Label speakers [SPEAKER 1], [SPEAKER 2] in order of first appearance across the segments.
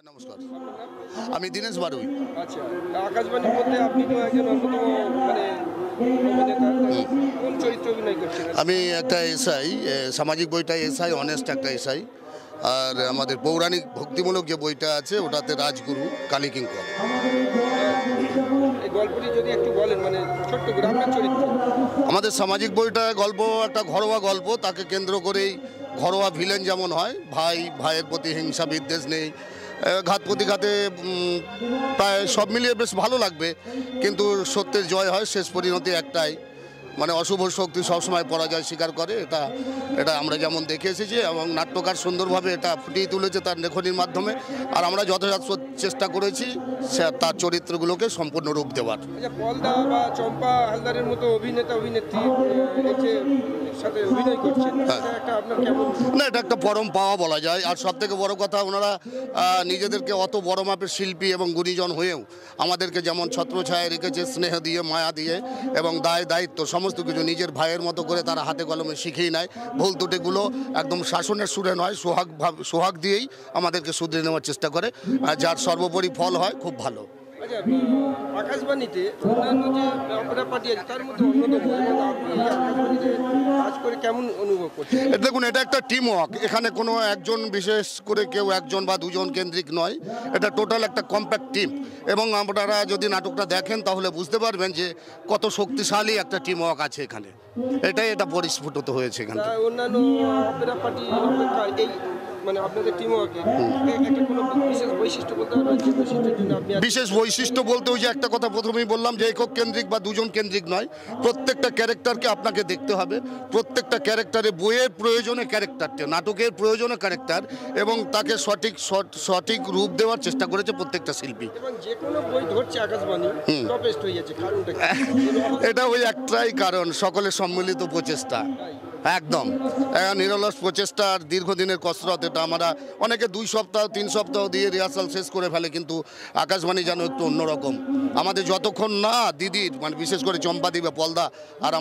[SPEAKER 1] নমস্কার, আমি দীনেশ বারুই।
[SPEAKER 2] আচ্ছা, আকাশবাণীর মধ্যে আপনি তো একজন অন্যতম মানে অভিনেতা। কোন চরিত্রে অভিনয় করছেন?
[SPEAKER 1] আমি একটা এসআই, সামাজিক বইটা এসআই, অনেস্ট একটা এসআই। আর আমাদের পৌরাণিক ভক্তিমূলক যে বইটা আছে ওটাতে রাজগুরু কালীকিঙ্কর।
[SPEAKER 2] এই গল্পটি যদি একটু বলেন, মানে ছোট্ট গ্রামের চরিত্র।
[SPEAKER 1] আমাদের সামাজিক বইটা গল্প একটা ঘরোয়া গল্প, তাকে কেন্দ্র করেই ঘরোয়া ভিলেন যেমন হয়, ভাই ভাইয়ের প্রতি হিংসা বিদ্বেষ নেই, ঘাত প্রতিঘাতে প্রায় সব মিলিয়ে বেশ ভালো লাগবে। কিন্তু সত্যের জয় হয়, শেষ পরিণতি একটাই, মানে অশুভ শক্তি সবসময় পরাজয় স্বীকার করে। এটা এটা আমরা যেমন দেখে এসেছি এবং নাট্যকার সুন্দরভাবে এটা ফুটিয়ে তুলেছে তার লেখনীর মাধ্যমে। আর আমরা যথাযথ চেষ্টা করেছি তার চরিত্রগুলোকে সম্পূর্ণ রূপ দেওয়ার।
[SPEAKER 2] আচ্ছা, পলদা বা চম্পা হালদারের মতো অভিনেতা অভিনেত্রী এই যে সাথে অভিনয় করছেন, এটা একটা আপনার কেমন?
[SPEAKER 1] না, এটা একটা পরম পাওয়া বলা যায়। আর সব থেকে বড় কথা, ওনারা নিজেদেরকে অত বড় মাপের শিল্পী এবং গুণীজন হয়েও আমাদেরকে যেমন ছত্রছায়া রেখেছে, স্নেহ দিয়ে, মায়া দিয়ে এবং দায়িত্ব সমস্ত কিছু নিজের ভাইয়ের মতো করে তারা হাতে কলমে শিখেই নেয়। ভুল ত্রুটিগুলো একদম শাসনের সুরে নয়, সোহাগ দিয়েই আমাদেরকে শুধরে নেওয়ার চেষ্টা করে, যার সর্বোপরি ফল হয় খুব ভালো।
[SPEAKER 2] আচ্ছা, আকাশবাণীতে অন্যান্য যে অপেরা পার্টি আছে তার মধ্যে অন্যতম, এবং আপনি এই আকাশবাণীতে কাজ করে কেমন অনুভব করছেন?
[SPEAKER 1] দেখুন, এটা একটা টিম ওয়ার্ক। এখানে কোনো একজন বিশেষ করে কেউ একজন বা দুজন কেন্দ্রিক নয়, এটা টোটাল একটা কম্প্যাক্ট টিম। এবং আপনারা যদি নাটকটা দেখেন তাহলে বুঝতে পারবেন যে কত শক্তিশালী একটা টিম ওয়ার্ক আছে এখানে। এটা পরিস্ফুটিত হয়েছে এখানে।
[SPEAKER 2] অন্যান্য অপেরা পার্টি এই মানে আপনাদের টিম ওয়ার্কে একটা কোনো বিশেষ বৈশিষ্ট্য বলতে পারবেন, যে বৈশিষ্ট্যের জন্য আপনি
[SPEAKER 1] বিশেষ বৈশিষ্ট্য বলতে ওই যে একটা কথা প্রথমেই বললাম যে একক কেন্দ্রিক বা দুজন কেন্দ্রিক নয়, প্রত্যেকটা ক্যারেক্টারকে আপনাকে দেখতে হবে। প্রত্যেকটা ক্যারেক্টারে বইয়ের প্রয়োজনে ক্যারেক্টারটা, নাটকের প্রয়োজনে ক্যারেক্টার, এবং তাকে সঠিক রূপ দেওয়ার চেষ্টা করেছে প্রত্যেকটা শিল্পী।
[SPEAKER 2] এবং যে কোনো বই ধরছে আকাশবাণী টপেস্ট হয়ে যাচ্ছে, কারণটা কি?
[SPEAKER 1] এটা ওই একটাই কারণ, সকলের সম্মিলিত প্রচেষ্টা। একদম নিরলস প্রচেষ্টা আর দীর্ঘদিনের কসরত। এটা আমরা অনেকে 2 সপ্তাহ 3 সপ্তাহ দিয়ে রিহার্সাল শেষ করে ফেলে, কিন্তু আকাশবাণী যেন একটু অন্যরকম। আমাদের যতক্ষণ না দিদির, মানে বিশেষ করে চম্পাদি বা পলদা আর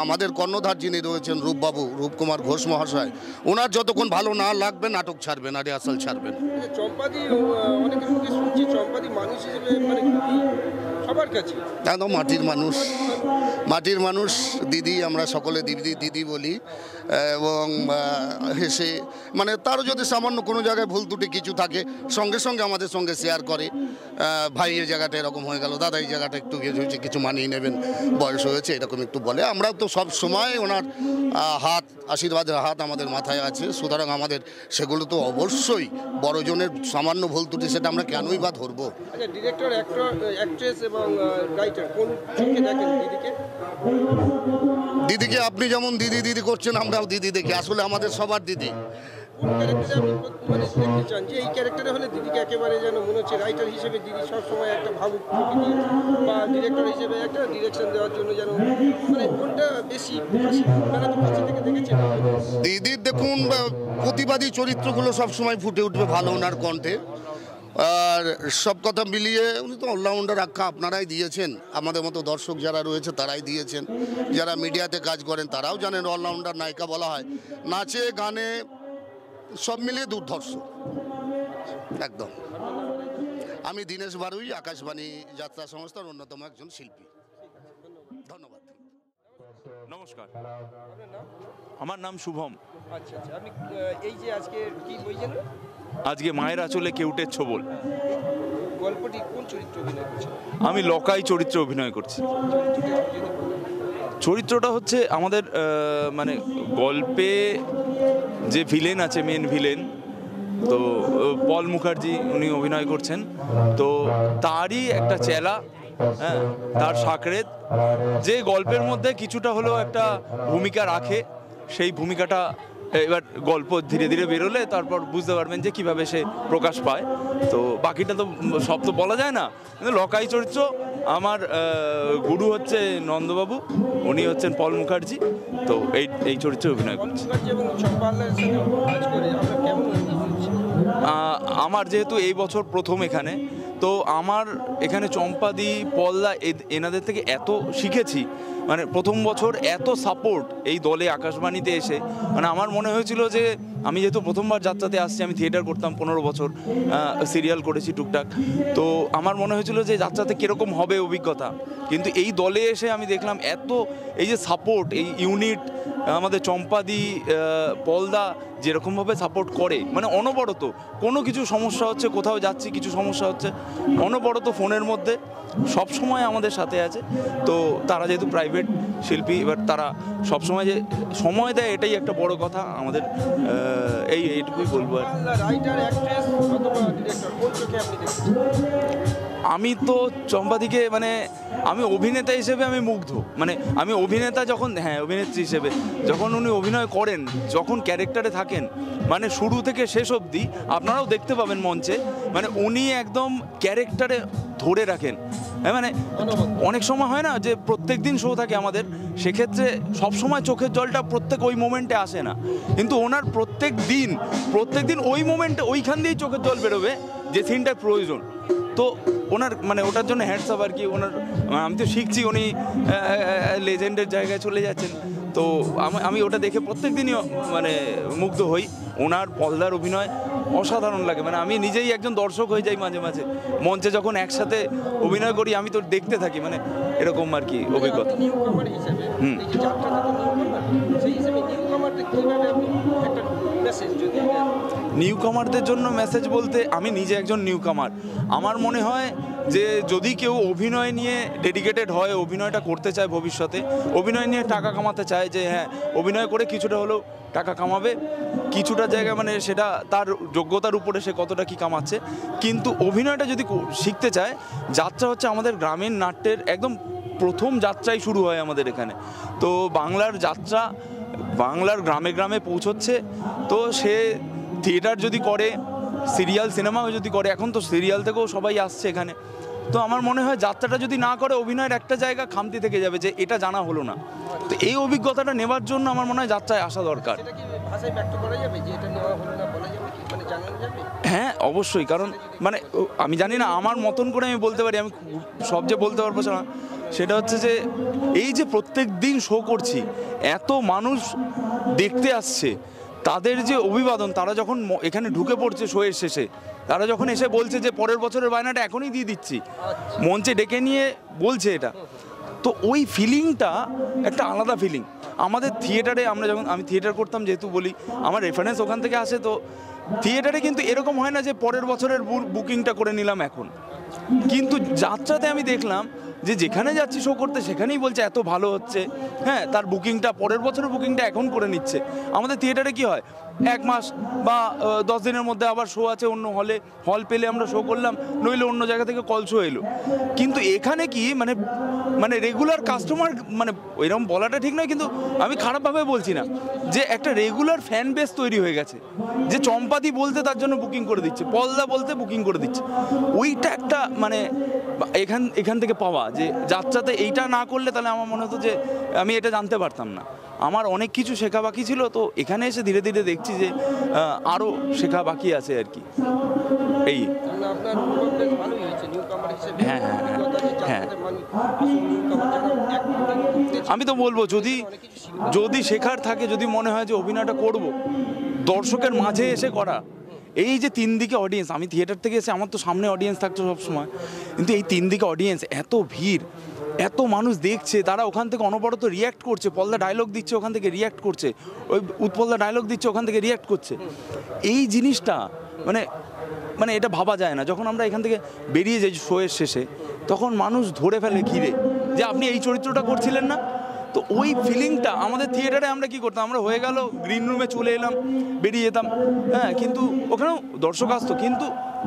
[SPEAKER 1] আমাদের কর্ণধার যিনি রয়েছেন রূপকুমার ঘোষ মহাশয়, ওনার যতক্ষণ ভালো না লাগবে নাটক ছাড়বেন না, রিহার্সাল ছাড়বেন।
[SPEAKER 2] চম্পাদি, অনেকের মুখে শুনছি চম্পাদি মানুষ হিসেবে মানে খুবই সবার কাছে
[SPEAKER 1] একদম মাটির মানুষ দিদি, আমরা সকলে দিদি বলি। এবং হেসে, মানে তারও যদি সামান্য কোনো জায়গায় ভুল ত্রুটি কিছু থাকে সঙ্গে সঙ্গে আমাদের সঙ্গে শেয়ার করে। ভাই এই জায়গাটা এরকম হয়ে গেল, দাদা এই জায়গাটা একটু হয়েছে, কিছু মানিয়ে নেবেন, বয়স হয়েছে, এরকম একটু বলে। আমরা তো সব সময় ওনার আশীর্বাদের হাত আমাদের মাথায় আছে, সুতরাং আমাদের সেগুলো তো অবশ্যই বড়জনের সামান্য ভুল ত্রুটি, সেটা আমরা কেনই বা ধরবো।
[SPEAKER 2] আচ্ছা, ডিরেক্টর, অ্যাক্ট্রেস এবং রাইটার কোন চোখে দেখেন
[SPEAKER 1] দিদিকে? আপনি যেমন দিদি করছেন, আমরাও দিদি দেখি। আসলে আমাদের সবার দিদি।
[SPEAKER 2] কোন ক্যারেক্টারে আপনি মানে দেখতে চান যে এই ক্যারেক্টারে হলে দিদিকে একেবারে যেন মনে হচ্ছে রাইটার হিসেবে দিদি সবসময় একটা ভাবুক প্রকৃতি, বা ডিরেক্টর হিসেবে একটা ডিরেকশন দেওয়ার জন্য যেন, মানে কোনটা বেশি আপনারা তো কাছে থেকে দেখেছেন?
[SPEAKER 1] দিদির দেখুন, প্রতিবাদী চরিত্রগুলো সবসময় ফুটে উঠবে ভালো ওনার কণ্ঠে। আর সব কথা মিলিয়ে উনি তো অলরাউন্ডার আখ্যা আপনারাই দিয়েছেন, আমাদের মতো দর্শক যারা রয়েছে তারাই দিয়েছেন, যারা মিডিয়াতে কাজ করেন তারাও জানেন অলরাউন্ডার নায়িকা বলা হয়। নাচে গানে সব মিলিয়ে দুর্ধর্ষ একদম। আমি দীনেশ বারুই, আকাশবাণী যাত্রা সংস্থার অন্যতম একজন শিল্পী। ধন্যবাদ।
[SPEAKER 3] নমস্কার, আমার নাম শুভম।
[SPEAKER 2] আচ্ছা আচ্ছা, আপনি এই যে আজকে কি বই জানেন?
[SPEAKER 3] আজকে মায়ের আঁচলে কেউটের ছোবল।
[SPEAKER 2] গল্পটি কোন চরিত্রে অভিনয় করছেন?
[SPEAKER 3] আমি লকাই চরিত্রে অভিনয় করছি। চরিত্রটা হচ্ছে আমাদের মানে গল্পে যে ভিলেন আছে, মেন ভিলেন, তো পল মুখার্জি উনি অভিনয় করছেন। তো তারই একটা চেলা, হ্যাঁ, তার সাকরেদ, যে গল্পের মধ্যে কিছুটা হলেও একটা ভূমিকা রাখে। সেই ভূমিকাটা এবার গল্প ধীরে ধীরে বেরোলে তারপর বুঝতে পারবেন যে কিভাবে সে প্রকাশ পায়। তো বাকিটা তো সব তো বলা যায় না, কিন্তু লকাই চরিত্র। আমার গুরু হচ্ছে নন্দবাবু, উনি হচ্ছেন পল মুখার্জি। তো এই চরিত্রে অভিনয় করছে। আমার যেহেতু এই বছর প্রথম এখানে, তো আমার এখানে চম্পাদি, পলদা এনাদের থেকে এত শিখেছি। মানে প্রথম বছর এত সাপোর্ট এই দলে আকাশবাণীতে এসে, মানে আমার মনে হয়েছিল যে আমি যেহেতু প্রথমবার যাত্রাতে আসছি, আমি থিয়েটার করতাম 15 বছর, সিরিয়াল করেছি টুকটাক, তো আমার মনে হয়েছিল যে যাত্রাতে কীরকম হবে অভিজ্ঞতা, কিন্তু এই দলে এসে আমি দেখলাম এত এই যে সাপোর্ট, এই ইউনিট আমাদের চম্পাদি, পলদা যেরকমভাবে সাপোর্ট করে, মানে অনবরত কোনো কিছু সমস্যা হচ্ছে, কোথাও যাচ্ছি কিছু সমস্যা হচ্ছে, অনবরত ফোনের মধ্যে সব সময় আমাদের সাথে আছে। তো তারা যেহেতু প্রাইভেট শিল্পী, এবার তারা সবসময় যে সময় দেয় এটাই একটা বড় কথা আমাদের, এইটুকুই বলবো আর।
[SPEAKER 2] রাইটার, অ্যাক্ট্রেস অথবা ডিরেক্টর কোন চোখে আপনি দেখছেন?
[SPEAKER 3] আমি তো চম্পাদিকে মানে আমি অভিনেতা হিসেবে আমি মুগ্ধ, মানে আমি অভিনেতা যখন, হ্যাঁ অভিনেত্রী হিসেবে যখন উনি অভিনয় করেন, যখন ক্যারেক্টারে থাকেন, মানে শুরু থেকে শেষ অবধি আপনারাও দেখতে পাবেন মঞ্চে, মানে উনি একদম ক্যারেক্টারে ধরে রাখেন। মানে অনেক সময় হয় না যে প্রত্যেক দিন শো থাকে আমাদের, সেক্ষেত্রে সবসময় চোখের জলটা প্রত্যেক ওই মোমেন্টে আসে না, কিন্তু ওনার প্রত্যেক দিন ওই মোমেন্টে ওইখান দিয়েই চোখের জল বেরোবে যে সিনটার প্রয়োজন। তো ওনার মানে ওটার জন্য হ্যাটস অফ আর কি। ওনার আমি তো শিখছি, উনি লেজেন্ডের জায়গায় চলে যাচ্ছেন, তো আমি ওটা দেখে প্রত্যেক দিনই মানে মুগ্ধ হই। ওনার পলদার অভিনয় অসাধারণ লাগে, মানে আমি নিজেই একজন দর্শক হয়ে যাই মাঝে মাঝে মঞ্চে যখন একসাথে অভিনয় করি, আমি তো দেখতে থাকি, মানে এরকম আর কি অভিজ্ঞতা।
[SPEAKER 2] নিউ কামার হিসেবে এই যে যাত্রাটা তো নিউ কামার, সেই হিসেবে নিউ কামারটা কিভাবে আপনি একটা মেসেজ যদি
[SPEAKER 3] নিউ কামারদের জন্য মেসেজ বলতে, আমি নিজে একজন নিউ কামার, আমার মনে হয় যে যদি কেউ অভিনয় নিয়ে ডেডিকেটেড হয়, অভিনয়টা করতে চায় ভবিষ্যতে, অভিনয় নিয়ে টাকা কামাতে চায়, যে হ্যাঁ অভিনয় করে কিছুটা হলেও টাকা কামাবে, কিছুটা জায়গায় মানে সেটা তার যোগ্যতার উপরে সে কতটা কি কামাচ্ছে, কিন্তু অভিনয়টা যদি শিখতে চায়, যাত্রা হচ্ছে আমাদের গ্রামীণ নাট্যের একদম প্রথম যাত্রাই শুরু হয় আমাদের এখানে। তো বাংলার যাত্রা বাংলার গ্রামে গ্রামে পৌঁছচ্ছে, তো সে থিয়েটার যদি করে, সিরিয়াল সিনেমাও যদি করে, এখন তো সিরিয়াল থেকেও সবাই আসছে এখানে, তো আমার মনে হয় যাত্রাটা যদি না করে, অভিনয়ের একটা জায়গা খামতি থেকে যাবে যে এটা জানা হলো না। তো এই অভিজ্ঞতাটা নেবার জন্য আমার মনে হয় যাত্রায় আসা দরকার।
[SPEAKER 2] সেটা কি ভাষায় ব্যক্ত করা যাবে যে এটা নেওয়া হলো না, বলা যাবে কি, মানে জানানো যাবে?
[SPEAKER 3] হ্যাঁ অবশ্যই, কারণ মানে আমি জানি না, আমার মতন করে আমি বলতে পারি, আমি সব যে বলতে পারবো না, সেটা হচ্ছে যে এই যে প্রত্যেক দিন শো করছি, এত মানুষ দেখতে আসছে, তাদের যে অভিবাদন, তারা যখন এখানে ঢুকে পড়ছে শোয়ের শেষে, তারা যখন এসে বলছে যে পরের বছরের বায়নাটা এখনই দিয়ে দিচ্ছি, মঞ্চে ডেকে নিয়ে বলছে এটা, তো ওই ফিলিংটা একটা আলাদা ফিলিং। আমাদের থিয়েটারে আমি থিয়েটার করতাম যেহেতু বলি, আমার রেফারেন্স ওখান থেকে আসে, তো থিয়েটারে কিন্তু এরকম হয় না যে পরের বছরের বুকিংটা করে নিলাম এখন, কিন্তু যাত্রাতে আমি দেখলাম যে যেখানে যাচ্ছি শো করতে, সেখানেই বলছে এত ভালো হচ্ছে, হ্যাঁ তার বুকিংটা পরের বছরের বুকিংটা এখন করে নিচ্ছে। আমাদের থিয়েটারে কি হয়, 1 মাস বা 10 দিনের মধ্যে আবার শো আছে অন্য হলে, হল পেলে আমরা শো করলাম, নইলে অন্য জায়গা থেকে কল শো এলো। কিন্তু এখানে কি মানে রেগুলার কাস্টমার, মানে এরকম বলাটা ঠিক নয়, কিন্তু আমি খারাপভাবে বলছি না, যে একটা রেগুলার ফ্যান বেস তৈরি হয়ে গেছে, যে চম্পাদি বলতে তার জন্য বুকিং করে দিচ্ছে, পলদা বলতে বুকিং করে দিচ্ছে। ওইটা একটা মানে এখান থেকে পাওয়া, যে যাত্রাতে এইটা না করলে তাহলে আমার মনে হতো যে আমি এটা জানতে পারতাম না, আমার অনেক কিছু শেখা বাকি ছিল। তো এখানে এসে ধীরে ধীরে দেখছি যে আরও শেখা বাকি আছে আর কি। এই
[SPEAKER 2] আপনার অনুভব বেশ ভালোই হয়েছে নিউ কামার হিসেবে।
[SPEAKER 3] হ্যাঁ, হ্যাঁ, হ্যাঁ, হ্যাঁ।
[SPEAKER 2] নিউ কামার যারা acting
[SPEAKER 3] আমি তো বলবো, যদি শেখার থাকে, যদি মনে হয় যে অভিনয়টা করব, দর্শকের মাঝে এসে করা, এই যে 3 দিকে অডিয়েন্স, আমি থিয়েটার থেকে এসে আমার তো সামনে অডিয়েন্স থাকতো সবসময়, কিন্তু এই 3 দিকে অডিয়েন্স, এত ভিড়, এত মানুষ দেখছে, তারা ওখান থেকে অনবরত রিয়্যাক্ট করছে, পলদা ডায়লগ দিচ্ছে ওখান থেকে রিয়্যাক্ট করছে, ওই উৎপলদা ডায়লগ দিচ্ছে ওখান থেকে রিয়্যাক্ট করছে, এই জিনিসটা মানে এটা ভাবা যায় না। যখন আমরা এখান থেকে বেরিয়ে যাই শোয়ের শেষে, তখন মানুষ ধরে ফেলে ঘিরে, যে আপনি এই চরিত্রটা করছিলেন না। তো ওই ফিলিংটা আমাদের থিয়েটারে আমরা কি করতাম, আমরা হয়ে গেল গ্রিন রুমে চলে এলাম, বেরিয়ে যেতাম, হ্যাঁ, কিন্তু ওখানেও দর্শক আসতো, কিন্তু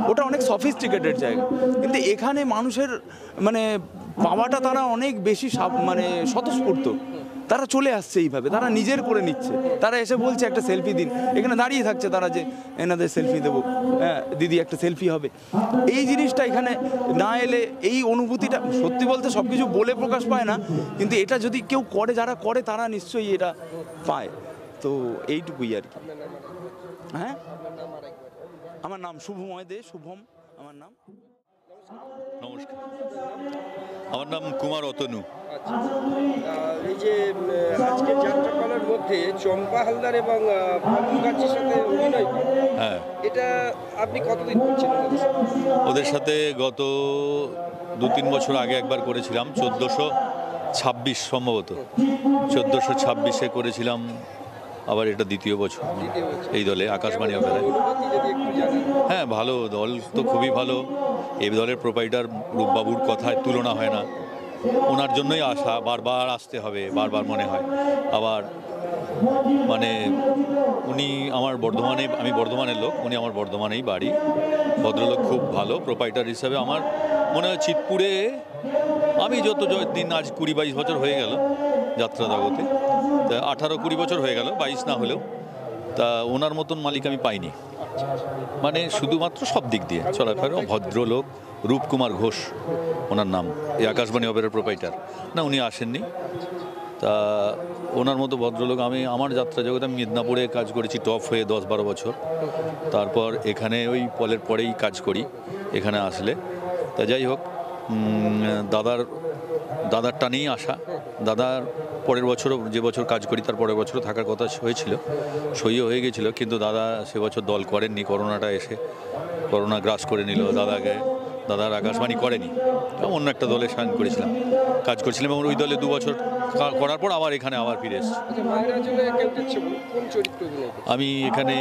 [SPEAKER 3] ওটা অনেক সফিস্টিকেটেড জায়গা। কিন্তু এখানে মানুষের মানে পাওয়াটা তারা অনেক বেশি মানে স্বতঃস্ফূর্ত, তারা চলে আসছে এইভাবে, তারা নিজের করে নিচ্ছে, তারা এসে বলছে একটা সেলফি দিন, এখানে দাঁড়িয়ে থাকছে তারা যে এনাদের সেলফি দেবো, হ্যাঁ দিদি একটা সেলফি হবে। এই জিনিসটা এখানে না এলে, এই অনুভূতিটা সত্যি বলতে সব কিছু বলে প্রকাশ পায় না, কিন্তু এটা যদি কেউ করে, যারা করে তারা নিশ্চয়ই এটা পায়। তো এইটুকুই আর কি। হ্যাঁ, আমার নাম শুভময় দে, শুভম আমার নাম।
[SPEAKER 4] নমস্কার, আমার নাম কুমার অতনু।
[SPEAKER 2] আচ্ছা, এই যে আজকের যাত্রাপালার মধ্যে চম্পা হালদার এবং পল মুখার্জির সাথে অভিনয় করেন,
[SPEAKER 4] হ্যাঁ,
[SPEAKER 2] এটা আপনি কতদিন করছেন ওনাদের সাথে?
[SPEAKER 4] ওদের সাথে গত 2-3 বছর আগে একবার করেছিলাম, 1426 সম্ভবত 1426-এ করেছিলাম। আবার এটা দ্বিতীয় বছর
[SPEAKER 2] দ্বিতীয় বছর।
[SPEAKER 4] এই দলে, আকাশবাণী
[SPEAKER 2] কেমন
[SPEAKER 4] অপেরায়।
[SPEAKER 2] অনুভূতি যদি একটু জানান।
[SPEAKER 4] হ্যাঁ, ভালো দল তো, খুবই ভালো। এই দলের প্রোপাইটার রূপবাবুর কথায় তুলনা হয় না। ওনার জন্যই আসা, বারবার আসতে হবে, বারবার মনে হয়। আবার মানে উনি আমার বর্ধমানে, আমি বর্ধমানের লোক, উনি আমার বর্ধমানেই বাড়ি। ভদ্রলোক, খুব ভালো প্রোপাইটার হিসাবে। আমার মনে হয় চিতপুরে আমি যত দিন, আজ 20-22 বছর হয়ে গেল যাত্রা জগতে, তা 18-20 বছর হয়ে গেল, 22 না হলেও। তা ওনার মতন মালিক আমি পাইনি, মানে শুধুমাত্র সব দিক দিয়ে চলাফেরা। ভদ্রলোক, রূপকুমার ঘোষ ওনার নাম, এই আকাশবাণী অপেরার প্রোপাইটার। না, উনি আসেননি। তা ওনার মতো ভদ্রলোক, আমি আমার যাত্রা জগতে আমি মিদনাপুরে কাজ করেছি টপ হয়ে 10-12 বছর। তারপর এখানে ওই পলের পরেই কাজ করি এখানে আসলে। তা যাই হোক, দাদার টানেই আসা। দাদার পরের বছরও, যে বছর কাজ করি তার পরের বছরও থাকার কথা হয়েছিল, সইও হয়ে গেছিল, কিন্তু দাদা সে বছর দল করেননি। করোনাটা এসে করোনা গ্রাস করে নিল দাদার আকাশবাণী করেনি। অন্য একটা দলে সাইন করেছিলাম, কাজ করছিলাম, এবং ওই দলে 2 বছর করার পর আবার এখানে ফিরে এসেছি।
[SPEAKER 2] আচ্ছা, মায়েরাজনে কোন চরিত্র অভিনয় করছেন?
[SPEAKER 4] আমি এখানে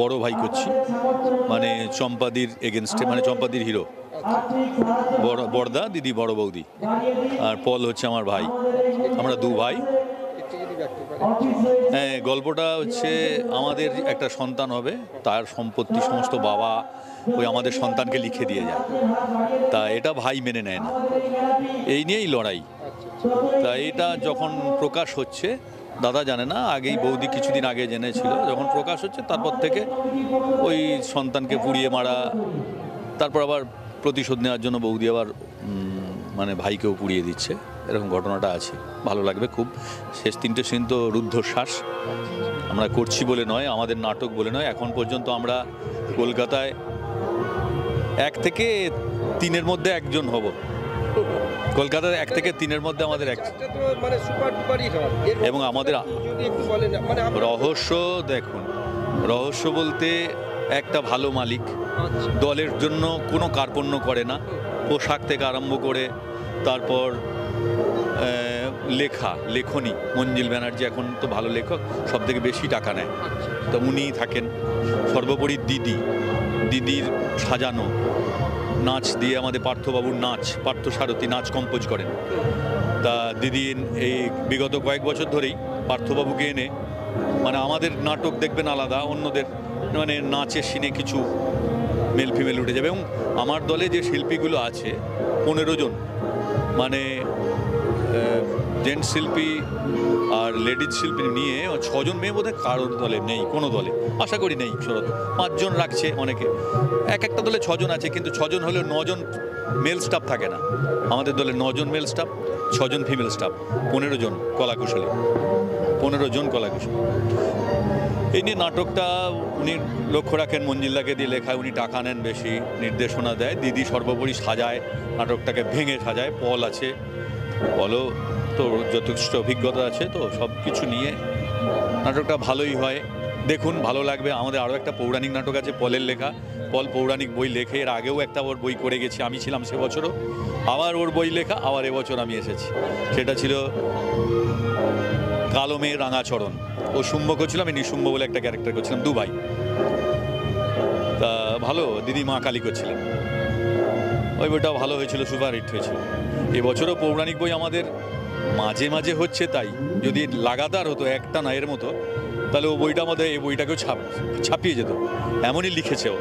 [SPEAKER 4] বড় ভাই করছি, মানে চম্পাদির এগেনস্টে, মানে চম্পাদির হিরো। বড়দা দিদি, বড় বৌদি, আর পল হচ্ছে আমার ভাই। আমরা 2 ভাই।
[SPEAKER 2] একটু যদি ব্যক্ত করেন।
[SPEAKER 4] হ্যাঁ, গল্পটা হচ্ছে আমাদের একটা সন্তান হবে, তার সম্পত্তি সমস্ত বাবা ওই আমাদের সন্তানকে লিখে দিয়ে যায়। তা এটা ভাই মেনে নেয় না, এই নিয়েই লড়াই। তা এটা যখন প্রকাশ হচ্ছে, দাদা জানে না, আগেই বৌদি কিছুদিন আগে জেনেছিল। যখন প্রকাশ হচ্ছে তারপর থেকে ওই সন্তানকে পুড়িয়ে মারা, তারপর আবার প্রতিশোধ নেওয়ার জন্য বৌদি আবার মানে ভাইকেও পুড়িয়ে দিচ্ছে, এরকম ঘটনাটা আছে। ভালো লাগবে খুব। শেষ 3টে সিন তো রুদ্ধশ্বাস। আমরা করছি বলে নয়, আমাদের নাটক বলে নয়, এখন পর্যন্ত আমরা কলকাতায় 1 থেকে 3-এর মধ্যে একজন হব। কলকাতার 1 থেকে 3-এর মধ্যে আমাদের এক।
[SPEAKER 2] যাত্রা তো মানে সুপার ডুপার হিট হয়।
[SPEAKER 4] এবং আমাদের
[SPEAKER 2] যদি একটু বলেন, মানে
[SPEAKER 4] রহস্য দেখুন, রহস্য বলতে একটা ভালো মালিক
[SPEAKER 2] আচ্ছা,
[SPEAKER 4] দলের জন্য কোনো কার্পণ্য করে না, পোশাক থেকে আরম্ভ করে, তারপর লেখনী, মঞ্জিল ব্যানার্জি এখন তো ভালো লেখক, সব থেকে বেশি টাকা নেয়, তা উনিই থাকেন। সর্বোপরি দিদির সাজানো নাচ দিয়ে, আমাদের পার্থবাবুর নাচ, পার্থসারথী নাচ কম্পোজ করেন। তা দিদি এই বিগত কয়েক বছর ধরেই পার্থবাবুকে এনে, মানে আমাদের নাটক দেখবেন আলাদা, অন্যদের মানে নাচের সিনে কিছু মেল ফিমেল উঠে যাবে। এবং আমার দলে যে শিল্পীগুলো আছে 15 জন, মানে জেন্টস শিল্পী আর লেডিজ শিল্পী নিয়ে 6 জন মেয়ে বোধহয় কারোর দলে নেই, কোনো দলে আশা করি নেই। 5 জন রাখছে অনেকে, একটা দলে 6 জন আছে, কিন্তু 6 জন হলেও 9 জন মেল স্টাফ থাকে না। আমাদের দলে 9 জন মেল স্টাফ, 6 জন ফিমেল স্টাফ, 15 জন কলাকুশলী, 15 জন কলাকুশলী। এই নিয়ে নাটকটা উনি লক্ষ্য রাখেন, মঞ্জিলদাকে দিয়ে লেখায়, উনি টাকা নেন বেশি, নির্দেশনা দেয়, দিদি সর্বোপরি সাজায়, নাটকটাকে ভেঙে সাজায়। পল আছে, পলও তো যথেষ্ট অভিজ্ঞতা আছে, তো সব কিছু নিয়ে নাটকটা ভালোই হয়। দেখুন, ভালো লাগবে। আমাদের আরও একটা পৌরাণিক নাটক আছে পলের লেখা। পল পৌরাণিক বই লেখে, এর আগেও একটা ওর বই করে গেছি, আমি ছিলাম সে বছরও। আবার ওর বই লেখা, আবার এবছর আমি এসেছি। সেটা ছিল কালো মেয়ে রাঙাচরণ। ও শুম্ভক ছিল, আমি নিশুম্ভ বলে একটা ক্যারেক্টার করছিলাম, 2 ভাই। তা ভালো, দিদি মা কালী করছিলেন। ওই বইটাও ভালো হয়েছিল, সুপারহিট হয়েছিল। এবছরও পৌরাণিক বই আমাদের মাঝে মাঝে হচ্ছে, তাই যদি লাগাতার হতো একটা না এর মতো, তাহলে ও বইটা আমাদের, এই বইটাকেও ছাপিয়ে যেত, এমনই লিখেছে ও।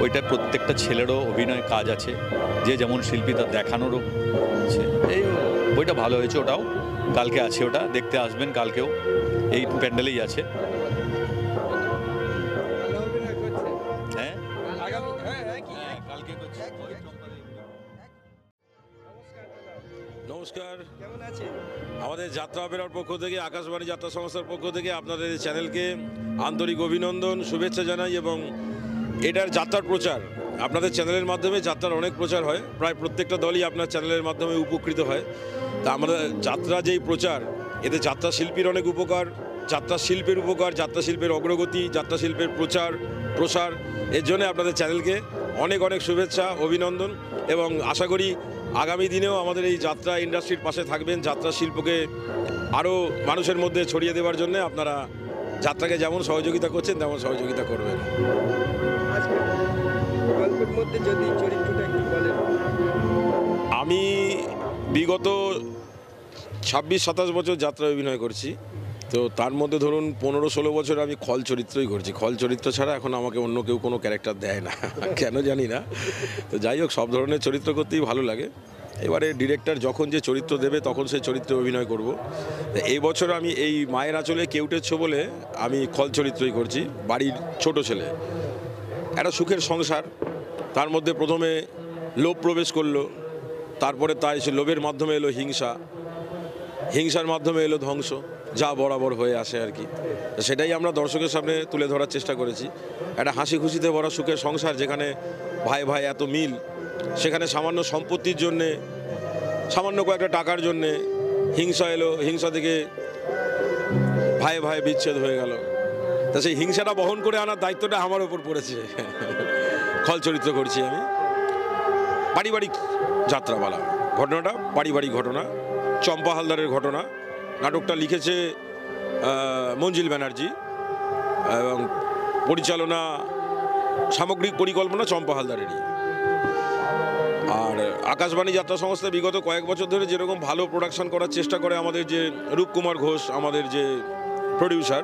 [SPEAKER 4] ওইটা প্রত্যেকটা ছেলেরও অভিনয় কাজ আছে, যে যেমন শিল্পী তার দেখানোরও আছে। এই বইটা ভালো হয়েছে, ওটাও কালকে আছে, ওটা দেখতে আসবেন কালকেও, এই প্যান্ডেলেই আছে।
[SPEAKER 2] ভালো অভিনয় করছেন।
[SPEAKER 4] হ্যাঁ,
[SPEAKER 2] আগামী
[SPEAKER 4] কালকে
[SPEAKER 5] নমস্কার,
[SPEAKER 2] কেমন আছেন?
[SPEAKER 5] আমাদের যাত্রা অপেরার পক্ষ থেকে, আকাশবাণী যাত্রা সংস্থার পক্ষ থেকে আপনাদের এই চ্যানেলকে আন্তরিক অভিনন্দন, শুভেচ্ছা জানাই। এবং এটার যাত্রার প্রচার আপনাদের চ্যানেলের মাধ্যমে যাত্রার অনেক প্রচার হয়, প্রায় প্রত্যেকটা দলই আপনার চ্যানেলের মাধ্যমে উপকৃত হয়। তা আমাদের যাত্রা যেই প্রচার, এতে যাত্রা শিল্পীর অনেক উপকার, যাত্রা শিল্পের উপকার, যাত্রা শিল্পের অগ্রগতি, যাত্রা শিল্পের প্রচার প্রসার। এর জন্য আপনাদের চ্যানেলকে অনেক অনেক শুভেচ্ছা, অভিনন্দন, এবং আশা করি আগামী দিনেও আমাদের এই যাত্রা ইন্ডাস্ট্রির পাশে থাকবেন। যাত্রা শিল্পকে আরও মানুষের মধ্যে ছড়িয়ে দেওয়ার জন্য আপনারা যাত্রাকে যেমন সহযোগিতা করছেন তেমন সহযোগিতা করবেন।
[SPEAKER 2] আজকে গল্পের মধ্যে যদি চরিত্রটা একটু বলেন।
[SPEAKER 5] আমি বিগত 26-27 বছর যাত্রায় অভিনয় করছি, তো তার মধ্যে ধরুন 15-16 বছর আমি খল চরিত্রই করছি। খল চরিত্র ছাড়া এখন আমাকে অন্য কেউ কোনো ক্যারেক্টার দেয় না, কেন জানি না। তো যাই হোক, সব ধরনের চরিত্র করতেই ভালো লাগে। এবারে ডিরেক্টর যখন যে চরিত্র দেবে তখন সেই চরিত্রে অভিনয় করব। এই বছর আমি এই মায়ের আঁচলে কেউটের বলে আমি খল চরিত্রই করছি। বাড়ির ছোট ছেলে, একটা সুখের সংসার, তার মধ্যে প্রথমে লোভ প্রবেশ করলো, তারপরে তাই সে লোভের মাধ্যমে এলো হিংসা, হিংসার মাধ্যমে এলো ধ্বংস, যা বরাবর হয়ে আসে আর কি। সেটাই আমরা দর্শকের সামনে তুলে ধরার চেষ্টা করেছি। একটা হাসি খুশিতে ভরা সুখের সংসার, যেখানে ভাই ভাই এত মিল, সেখানে সামান্য সম্পত্তির জন্যে, সামান্য কয়েকটা টাকার জন্যে হিংসা এলো, হিংসা থেকে ভাই ভাই বিচ্ছেদ হয়ে গেল। তা সেই হিংসাটা বহন করে আনার দায়িত্বটা আমার ওপর পড়েছে। খল চরিত্র করছি আমি। পারিবারিক যাত্রাপালা, ঘটনাটা পারিবারিক ঘটনা, চম্পা হালদারের ঘটনা। নাটকটা লিখেছে মঞ্জিল ব্যানার্জি এবং পরিচালনা, সামগ্রিক পরিকল্পনা চম্পা হালদারেরই। আর আকাশবাণী যাত্রা সংস্থা বিগত কয়েক বছর ধরে যেরকম ভালো প্রোডাকশন করার চেষ্টা করে, আমাদের যে রূপকুমার ঘোষ আমাদের যে প্রডিউসার,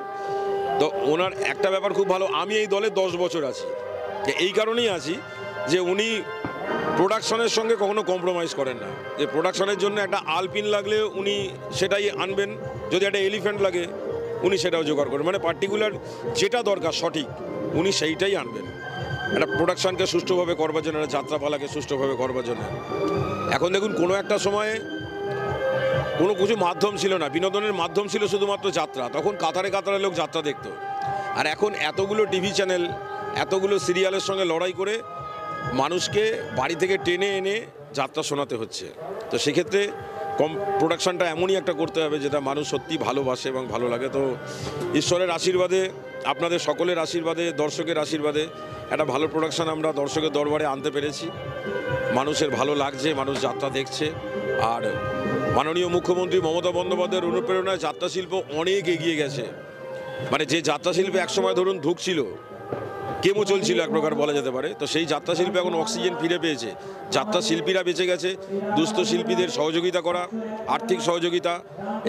[SPEAKER 5] তো ওনার একটা ব্যাপার খুব ভালো, আমি এই দলে 10 বছর আছি। এই কারণেই আছি যে উনি প্রোডাকশনের সঙ্গে কখনো কম্প্রোমাইজ করেন না। যে প্রোডাকশনের জন্য একটা আলপিন লাগলে উনি সেটাই আনবেন, যদি একটা এলিফ্যান্ট লাগে উনি সেটাও জোগাড় করেন। মানে পার্টিকুলার যেটা দরকার সঠিক উনি সেইটাই আনবেন, একটা প্রোডাকশনকে সুষ্ঠুভাবে করবার জন্য, একটা যাত্রাপালাকে সুষ্ঠুভাবে করবার জন্য। এখন দেখুন, কোনো একটা সময়ে কোনো কিছু মাধ্যম ছিল না, বিনোদনের মাধ্যম ছিল শুধুমাত্র যাত্রা। তখন কাতারে কাতারে লোক যাত্রা দেখতো। আর এখন এতগুলো টিভি চ্যানেল, এতগুলো সিরিয়ালের সঙ্গে লড়াই করে মানুষকে বাড়ি থেকে টেনে এনে যাত্রা শোনাতে হচ্ছে। তো সেক্ষেত্রে প্রোডাকশনটা এমনই একটা করতে হবে যেটা মানুষ সত্যি ভালোবাসে এবং ভালো লাগে। তো ঈশ্বরের আশীর্বাদে, আপনাদের সকলের আশীর্বাদে, দর্শকের আশীর্বাদে একটা ভালো প্রোডাকশন আমরা দর্শকের দরবারে আনতে পেরেছি। মানুষের ভালো লাগছে, মানুষ যাত্রা দেখছে। আর মাননীয় মুখ্যমন্ত্রী মমতা বন্দ্যোপাধ্যায়ের অনুপ্রেরণায় যাত্রা শিল্প অনেক এগিয়ে গেছে। মানে যে যাত্রা শিল্পে একসময় ধরুন ধুঁকছিল, কেমো চলছিল এক প্রকার বলা যেতে পারে, তো সেই যাত্রা শিল্পে এখন অক্সিজেন ফিরে পেয়েছে। যাত্রা শিল্পীরা বেঁচে গেছে। দুস্থ শিল্পীদের সহযোগিতা করা, আর্থিক সহযোগিতা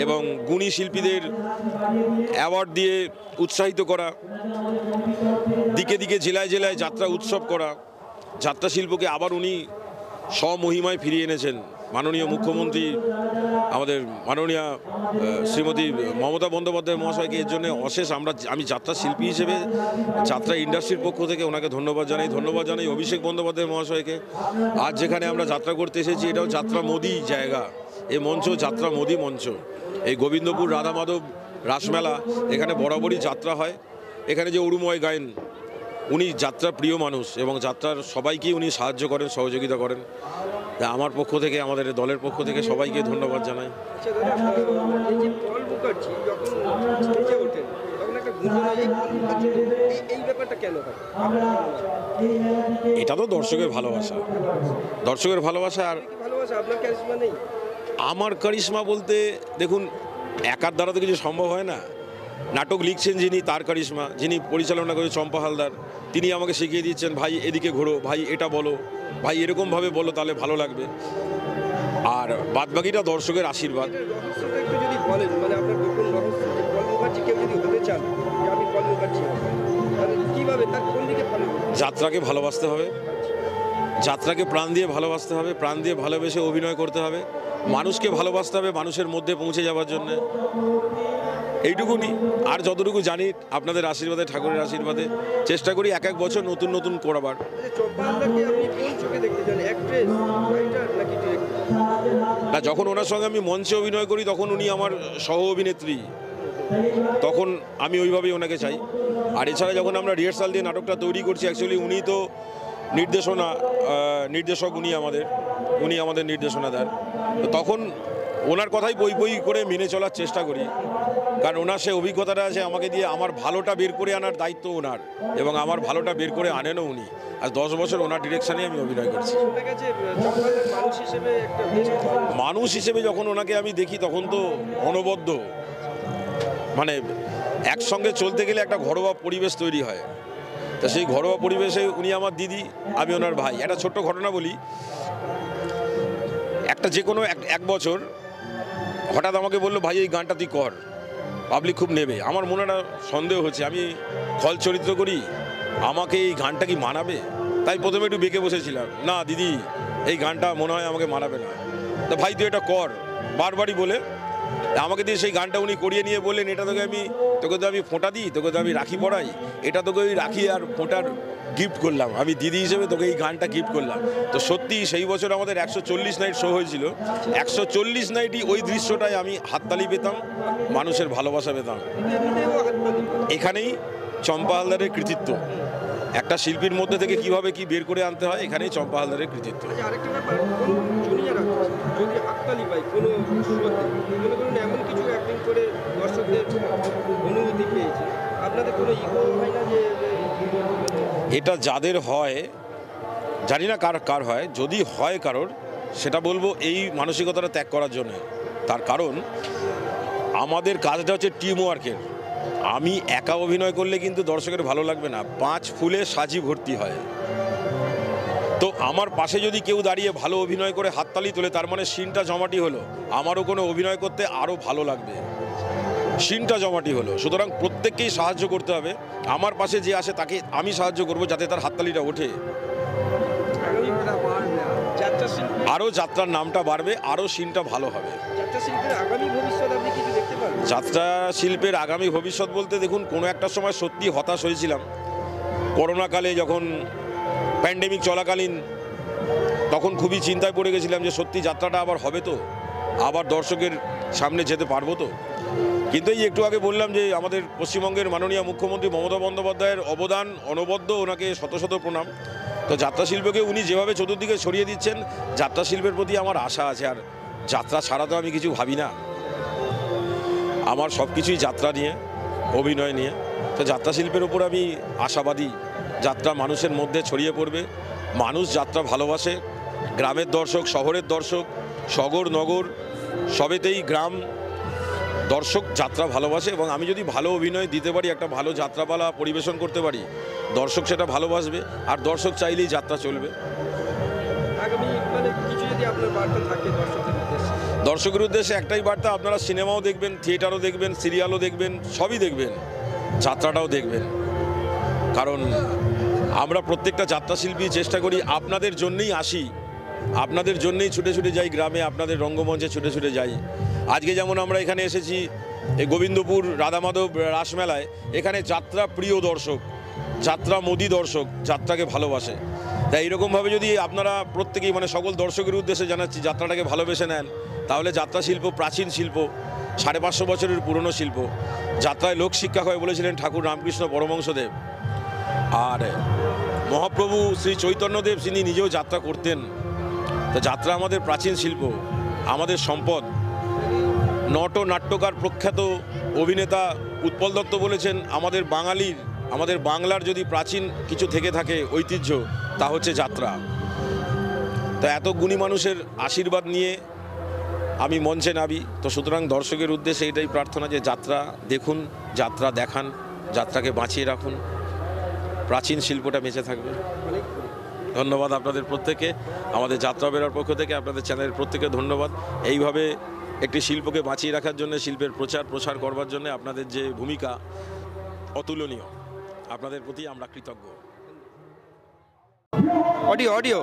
[SPEAKER 5] এবং গুণী শিল্পীদের অ্যাওয়ার্ড দিয়ে উৎসাহিত করা, দিকে দিকে জেলায় জেলায় যাত্রা উৎসব করা, যাত্রা শিল্পকে আবার উনি স্বমহিমায় ফিরিয়ে এনেছেন। মাননীয় মুখ্যমন্ত্রী আমাদের মাননীয়া শ্রীমতী মমতা বন্দ্যোপাধ্যায় মহাশয়কে এর জন্য অশেষ আমি যাত্রা শিল্পী হিসেবে যাত্রা ইন্ডাস্ট্রির পক্ষ থেকে ওনাকে ধন্যবাদ জানাই। অভিষেক বন্দ্যোপাধ্যায় মহাশয়কে। আজ যেখানে আমরা যাত্রা করতে এসেছি, এটাও যাত্রা মোদি জায়গা। এই মঞ্চ যাত্রা মোদি মঞ্চ। এই গোবিন্দপুর রাধা মাধব রাসমেলা, এখানে বরাবরই যাত্রা হয়। এখানে যে অরুময় গায়েন, উনি যাত্রা প্রিয় মানুষ এবং যাত্রার সবাইকেই উনি সাহায্য করেন, সহযোগিতা করেন। আমার পক্ষ থেকে, আমাদের দলের পক্ষ থেকে সবাইকে ধন্যবাদ জানাই।
[SPEAKER 2] আচ্ছা দাদা, এই যে পল মুখার্জি যখন স্টেজে ওঠেন তখন একটা গুঞ্জন হয় এই পল মুখার্জি, এই ব্যাপারটা কেন হয়?
[SPEAKER 5] এটা তো দর্শকের ভালোবাসা, দর্শকের ভালোবাসা। আর
[SPEAKER 2] কি ভালোবাসা, আপনার ক্যারিশমা নেই?
[SPEAKER 5] আমার কারিশমা বলতে দেখুন, একার দ্বারা তো কিছু সম্ভব হয় না। নাটক লিখছেন যিনি, তার কারিশমা। যিনি পরিচালনা করেন চম্পা হালদার, তিনি আমাকে শিখিয়ে দিচ্ছেন, ভাই এদিকে ঘোরো, ভাই এটা বলো, ভাই এরকমভাবে বলো, তাহলে ভালো লাগবে। আর বাদবাকিটা দর্শকের আশীর্বাদ।
[SPEAKER 2] রহস্যটা একটু যদি বলেন, মানে আপনার গোপন রহস্য, যে পল মুখার্জি কেউ যদি হতে চান, যে আমি পল মুখার্জি, মানে কীভাবে, তার কোন দিকে ফলো?
[SPEAKER 5] যাত্রাকে ভালোবাসতে হবে, যাত্রাকে প্রাণ দিয়ে ভালোবাসতে হবে, প্রাণ দিয়ে ভালোবেসে অভিনয় করতে হবে, মানুষকে ভালোবাসতে হবে মানুষের মধ্যে পৌঁছে যাওয়ার জন্য। এইটুকুনি। আর যতটুকু জানি আপনাদের আশীর্বাদে, ঠাকুরের আশীর্বাদে চেষ্টা করি এক এক বছর নতুন নতুন করবার।
[SPEAKER 2] চম্পা হালদারকে আপনি কোন চোখে দেখতে চান, অ্যাক্ট্রেস, রাইটার নাকি ডিরেক্টর?
[SPEAKER 5] না, যখন ওনার সঙ্গে আমি মঞ্চে অভিনয় করি তখন উনি আমার সহ অভিনেত্রী, তখন আমি ওইভাবেই ওনাকে চাই। আর এছাড়া যখন আমরা রিহার্সাল দিয়ে নাটকটা তৈরি করছি, অ্যাকচুয়ালি উনি তো নির্দেশক উনি আমাদের নির্দেশনা দেন। তো তখন ওনার কথাই বই বই করে মেনে চলার চেষ্টা করি, কারণ ওনার সে অভিজ্ঞতাটা আছে আমাকে দিয়ে। আমার ভালোটা বের করে আনার দায়িত্ব ওনার, এবং আমার ভালোটা বের করে আনেনও উনি। আজ 10 বছর ওনার ডিরেকশানে আমি অভিনয় করছি। মানুষ হিসেবে যখন ওনাকে আমি দেখি তখন তো অনবদ্য, মানে একসঙ্গে চলতে গেলে একটা ঘরোয়া পরিবেশ তৈরি হয়। তা সেই ঘরোয়া পরিবেশে উনি আমার দিদি, আমি ওনার ভাই। একটা ছোট্ট ঘটনা বলি। একটা যে কোনো এক বছর হঠাৎ আমাকে বললো, ভাই এই গানটা তুই কর, পাবলিক খুব নেবে। আমার মনে একটা সন্দেহ হচ্ছে, আমি খল চরিত্র করি, আমাকে এই গানটা কি মানাবে? তাই প্রথমে একটু বেঁকে বসেছিলাম, না দিদি এই গানটা মনে হয় আমাকে মানাবে না। তা ভাই তুই এটা কর, বারবারই বলে আমাকে দিয়ে সেই গানটা উনি করিয়ে নিয়ে বললেন, এটা তোকে তো আমি ফোঁটা দিই, তোকে তো আমি রাখি পড়াই, এটা তোকে ওই রাখি আর ফোঁটার গিফট করলাম, আমি দিদি হিসেবে তোকে এই গানটা গিফট করলাম। তো সত্যি সেই বছর আমাদের 140 নাইট শো হয়েছিল। 140 নাইটই ওই দৃশ্যটায় আমি হাততালি পেতাম, মানুষের ভালোবাসা পেতাম। এখানেই চম্পা হালদারের কৃতিত্ব। একটা শিল্পীর মধ্যে থেকে কিভাবে কি বের করে আনতে হয়, এখানেই চম্পা হালদারের কৃতিত্ব।
[SPEAKER 2] আরেকটা ব্যাপার, জুনিয়র আর্টিস্ট যদি হাততালি পায় কোনো শোতে, মনে করুন এমন কিছু অ্যাক্টিং করে দর্শকদের অনুমতি পেয়েছে, আপনাদের কোনো ইগো হয় না যে?
[SPEAKER 5] এটা যাদের হয়, জানি না কার হয়, যদি হয় কারোর, সেটা বলবো এই মানসিকতাটা ত্যাগ করার জন্য। তার কারণ আমাদের কাজটা হচ্ছে টিম ওয়ার্কের। আমি একা অভিনয় করলে কিন্তু দর্শকের ভালো লাগবে না, 5 ফুলে সাজি ভর্তি হয়। তো আমার পাশে যদি কেউ দাঁড়িয়ে ভালো অভিনয় করে হাততালি তোলে, তার মানে সিনটা জমাটি হলো, আমারও কোনো অভিনয় করতে আরও ভালো লাগবে, সিনটা জমাটি হলো। সুতরাং প্রত্যেককেই সাহায্য করতে হবে। আমার পাশে যে আসে তাকে আমি সাহায্য করব যাতে তার হাততালিটা ওঠে, আরও যাত্রার নামটা বাড়বে, আরও সিনটা ভালো হবে। যাত্রা শিল্পের আগামী ভবিষ্যৎ বলতে দেখুন, কোনো একটা সময় সত্যি হতাশ হয়েছিলাম করোনাকালে, যখন প্যান্ডেমিক চলাকালীন, তখন খুবই চিন্তায় পড়ে গেছিলাম যে সত্যি যাত্রাটা আবার হবে তো, আবার দর্শকের সামনে যেতে পারবো তো। কিন্তু এই একটু আগে বললাম যে আমাদের পশ্চিমবঙ্গের মাননীয় মুখ্যমন্ত্রী মমতা বন্দ্যোপাধ্যায়ের অবদান অনবদ্য, ওনাকে শত শত প্রণাম। তো যাত্রা শিল্পকে উনি যেভাবে চতুর্দিকে ছড়িয়ে দিচ্ছেন, যাত্রা শিল্পের প্রতি আমার আশা আছে। আর যাত্রা ছাড়া তো আমি কিছু ভাবি না, আমার সব কিছুই যাত্রা নিয়ে, অভিনয় নিয়ে। তো যাত্রা শিল্পের উপর আমি আশাবাদী, যাত্রা মানুষের মধ্যে ছড়িয়ে পড়বে, মানুষ যাত্রা ভালোবাসে। গ্রামের দর্শক, শহরের দর্শক, শহর নগর সবেতেই গ্রাম দর্শক যাত্রা ভালোবাসে। এবং আমি যদি ভালো অভিনয় দিতে পারি, একটা ভালো যাত্রাপালা পরিবেশন করতে পারি, দর্শক সেটা ভালোবাসবে, আর দর্শক চাইলেই যাত্রা চলবে। দর্শকের উদ্দেশ্যে একটাই বার্তা, আপনারা সিনেমাও দেখবেন, থিয়েটারও দেখবেন, সিরিয়ালও দেখবেন, সবই দেখবেন, যাত্রাটাও দেখবেন। কারণ আমরা প্রত্যেকটা যাত্রাশিল্পী চেষ্টা করি আপনাদের জন্যেই আসি, আপনাদের জন্যেই ছুটে ছুটে যাই গ্রামে, আপনাদের রঙ্গমঞ্চে ছুটে ছুটে যাই। আজকে যেমন আমরা এখানে এসেছি এই গোবিন্দপুর রাধামাধব রাসমেলায়, এখানে যাত্রা প্রিয় দর্শক, যাত্রা মোদী দর্শক, যাত্রাকে ভালোবাসে। তাই এইরকমভাবে যদি আপনারা প্রত্যেকেই, মানে সকল দর্শকের উদ্দেশ্যে জানাচ্ছি, যাত্রাটাকে ভালোবেসে নেন, তাহলে যাত্রা শিল্প প্রাচীন শিল্প, 550 বছরের পুরনো শিল্প। যাত্রায় লোকশিক্ষা হয় বলেছিলেন ঠাকুর রামকৃষ্ণ পরমহংসদেব। আর মহাপ্রভু শ্রী চৈতন্যদেব তিনি নিজেও যাত্রা করতেন। তো যাত্রা আমাদের প্রাচীন শিল্প, আমাদের সম্পদ। নট নাট্যকার প্রখ্যাত অভিনেতা উৎপল দত্ত বলেছেন, আমাদের বাংলার যদি প্রাচীন কিছু থেকে থাকে ঐতিহ্য, তা হচ্ছে যাত্রা। তো এত গুণী মানুষের আশীর্বাদ নিয়ে আমি মঞ্চে নামি। তো সুতরাং দর্শকের উদ্দেশ্যে এটাই প্রার্থনা যে যাত্রা দেখুন, যাত্রা দেখান, যাত্রাকে বাঁচিয়ে রাখুন, প্রাচীন শিল্পটা বেঁচে থাকবে। ধন্যবাদ আপনাদের প্রত্যেকে, আমাদের যাত্রা বেরার পক্ষ থেকে আপনাদের চ্যানেলের প্রত্যেকে ধন্যবাদ। এইভাবে একটি শিল্পকে বাঁচিয়ে রাখার জন্য, শিল্পের প্রচার করবার জন্য আপনাদের যে ভূমিকা অতুলনীয়, আপনাদের প্রতি আমরা কৃতজ্ঞ।
[SPEAKER 2] অডিও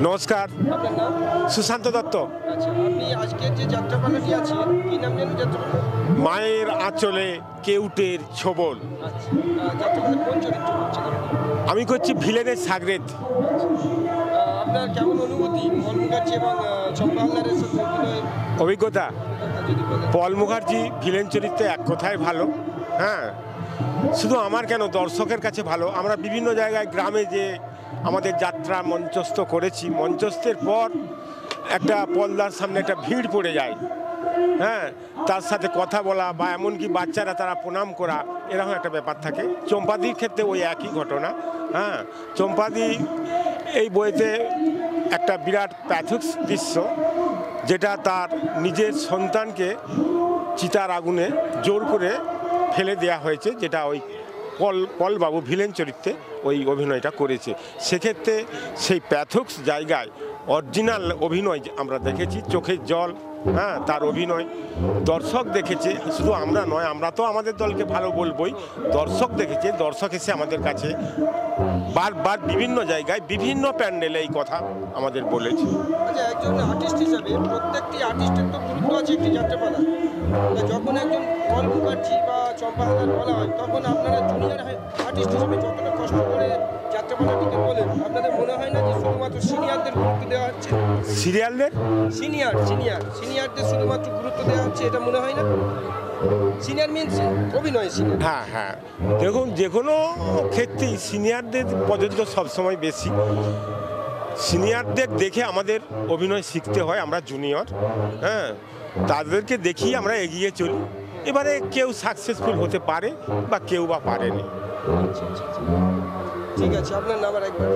[SPEAKER 6] নমস্কার,
[SPEAKER 2] আপনার নাম?
[SPEAKER 6] সুশান্ত দত্ত।
[SPEAKER 2] আচ্ছা, আপনি আজকের যে যাত্রাপালাটি আছে, কি নাম জানেন যাত্রাপালা?
[SPEAKER 6] মায়ের আঁচলে কেউটের ছোবল।
[SPEAKER 2] আচ্ছা, যাত্রাপালা কোন চরিত্র করছেন আপনি?
[SPEAKER 6] আমি করছি ভিলেনের সাগরেদ।
[SPEAKER 2] আপনার কেমন অনুভূতি পল মুখার্জি এবং চম্পা হালদারের সাথে
[SPEAKER 6] অভিজ্ঞতা,
[SPEAKER 2] যদি বলেন।
[SPEAKER 6] পল মুখার্জি ভিলেন চরিত্রে এক কথায় ভালো। হ্যাঁ, শুধু আমার কেন, দর্শকের কাছে ভালো। আমরা বিভিন্ন জায়গায় গ্রামে যে আমাদের যাত্রা মঞ্চস্থ করেছি, মঞ্চস্থের পর একটা পর্দার সামনে একটা ভিড় পড়ে যায়, হ্যাঁ, তার সাথে কথা বলা বা এমনকি বাচ্চারা তারা প্রণাম করা, এরকম একটা ব্যাপার থাকে। চম্পাদির ক্ষেত্রে ওই একই ঘটনা। হ্যাঁ, চম্পাদি এই বইতে একটা বিরাট প্যাথক্স দৃশ্য, যেটা তার নিজের সন্তানকে চিতার আগুনে জোর করে ফেলে দেয়া হয়েছে, যেটা ওই পলবাবু ভিলেন চরিত্রে ওই অভিনয়টা করেছে। সেক্ষেত্রে সেই প্যাথক্স জায়গায় অরিজিনাল অভিনয় আমরা দেখেছি, চোখের জল, হ্যাঁ, তার অভিনয় দর্শক দেখেছে। শুধু আমরা নয়, আমরা তো আমাদের দলকে ভালো বলবই, দর্শক দেখেছে। দর্শক এসে আমাদের কাছে বারবার বিভিন্ন জায়গায় বিভিন্ন প্যান্ডেলে এই কথা আমাদের বলেছে।
[SPEAKER 2] আচ্ছা, একজন আর্টিস্ট হিসাবে প্রত্যেকটি আর্টিস্টের তো গুরুত্ব আছে একটি যাত্রাপালা। যখন একজন পল মুখার্জি বা চম্পা হালদার বলা হয়, তখন আপনারা জুনিয়র আর্টিস্ট হিসেবে যতটা কষ্ট করে যাত্রাপালাটিকে বলেন, আপনাদের মনে হয় না যে শুধুমাত্র সিনিয়রদের গুরুত্ব দেওয়া হচ্ছে?
[SPEAKER 6] সিরিয়ালদের
[SPEAKER 2] সিনিয়রদের শুধুমাত্র গুরুত্ব দেওয়া হচ্ছে, এটা মনে হয় না? সিনিয়র মিনস অভিনয় সিনিয়র।
[SPEAKER 6] হ্যাঁ, দেখুন, যে কোনো ক্ষেত্রেই সিনিয়রদের প্রযোজ্য সবসময় বেশি। সিনিয়রদের দেখে আমাদের অভিনয় শিখতে হয়, আমরা জুনিয়র, হ্যাঁ, তাদেরকে দেখি আমরা এগিয়ে চলি। এবারে কেউ সাকসেসফুল হতে পারে বা কেউ বা পারেনি।
[SPEAKER 2] ঠিক আছে, আপনার নাম আর একবার।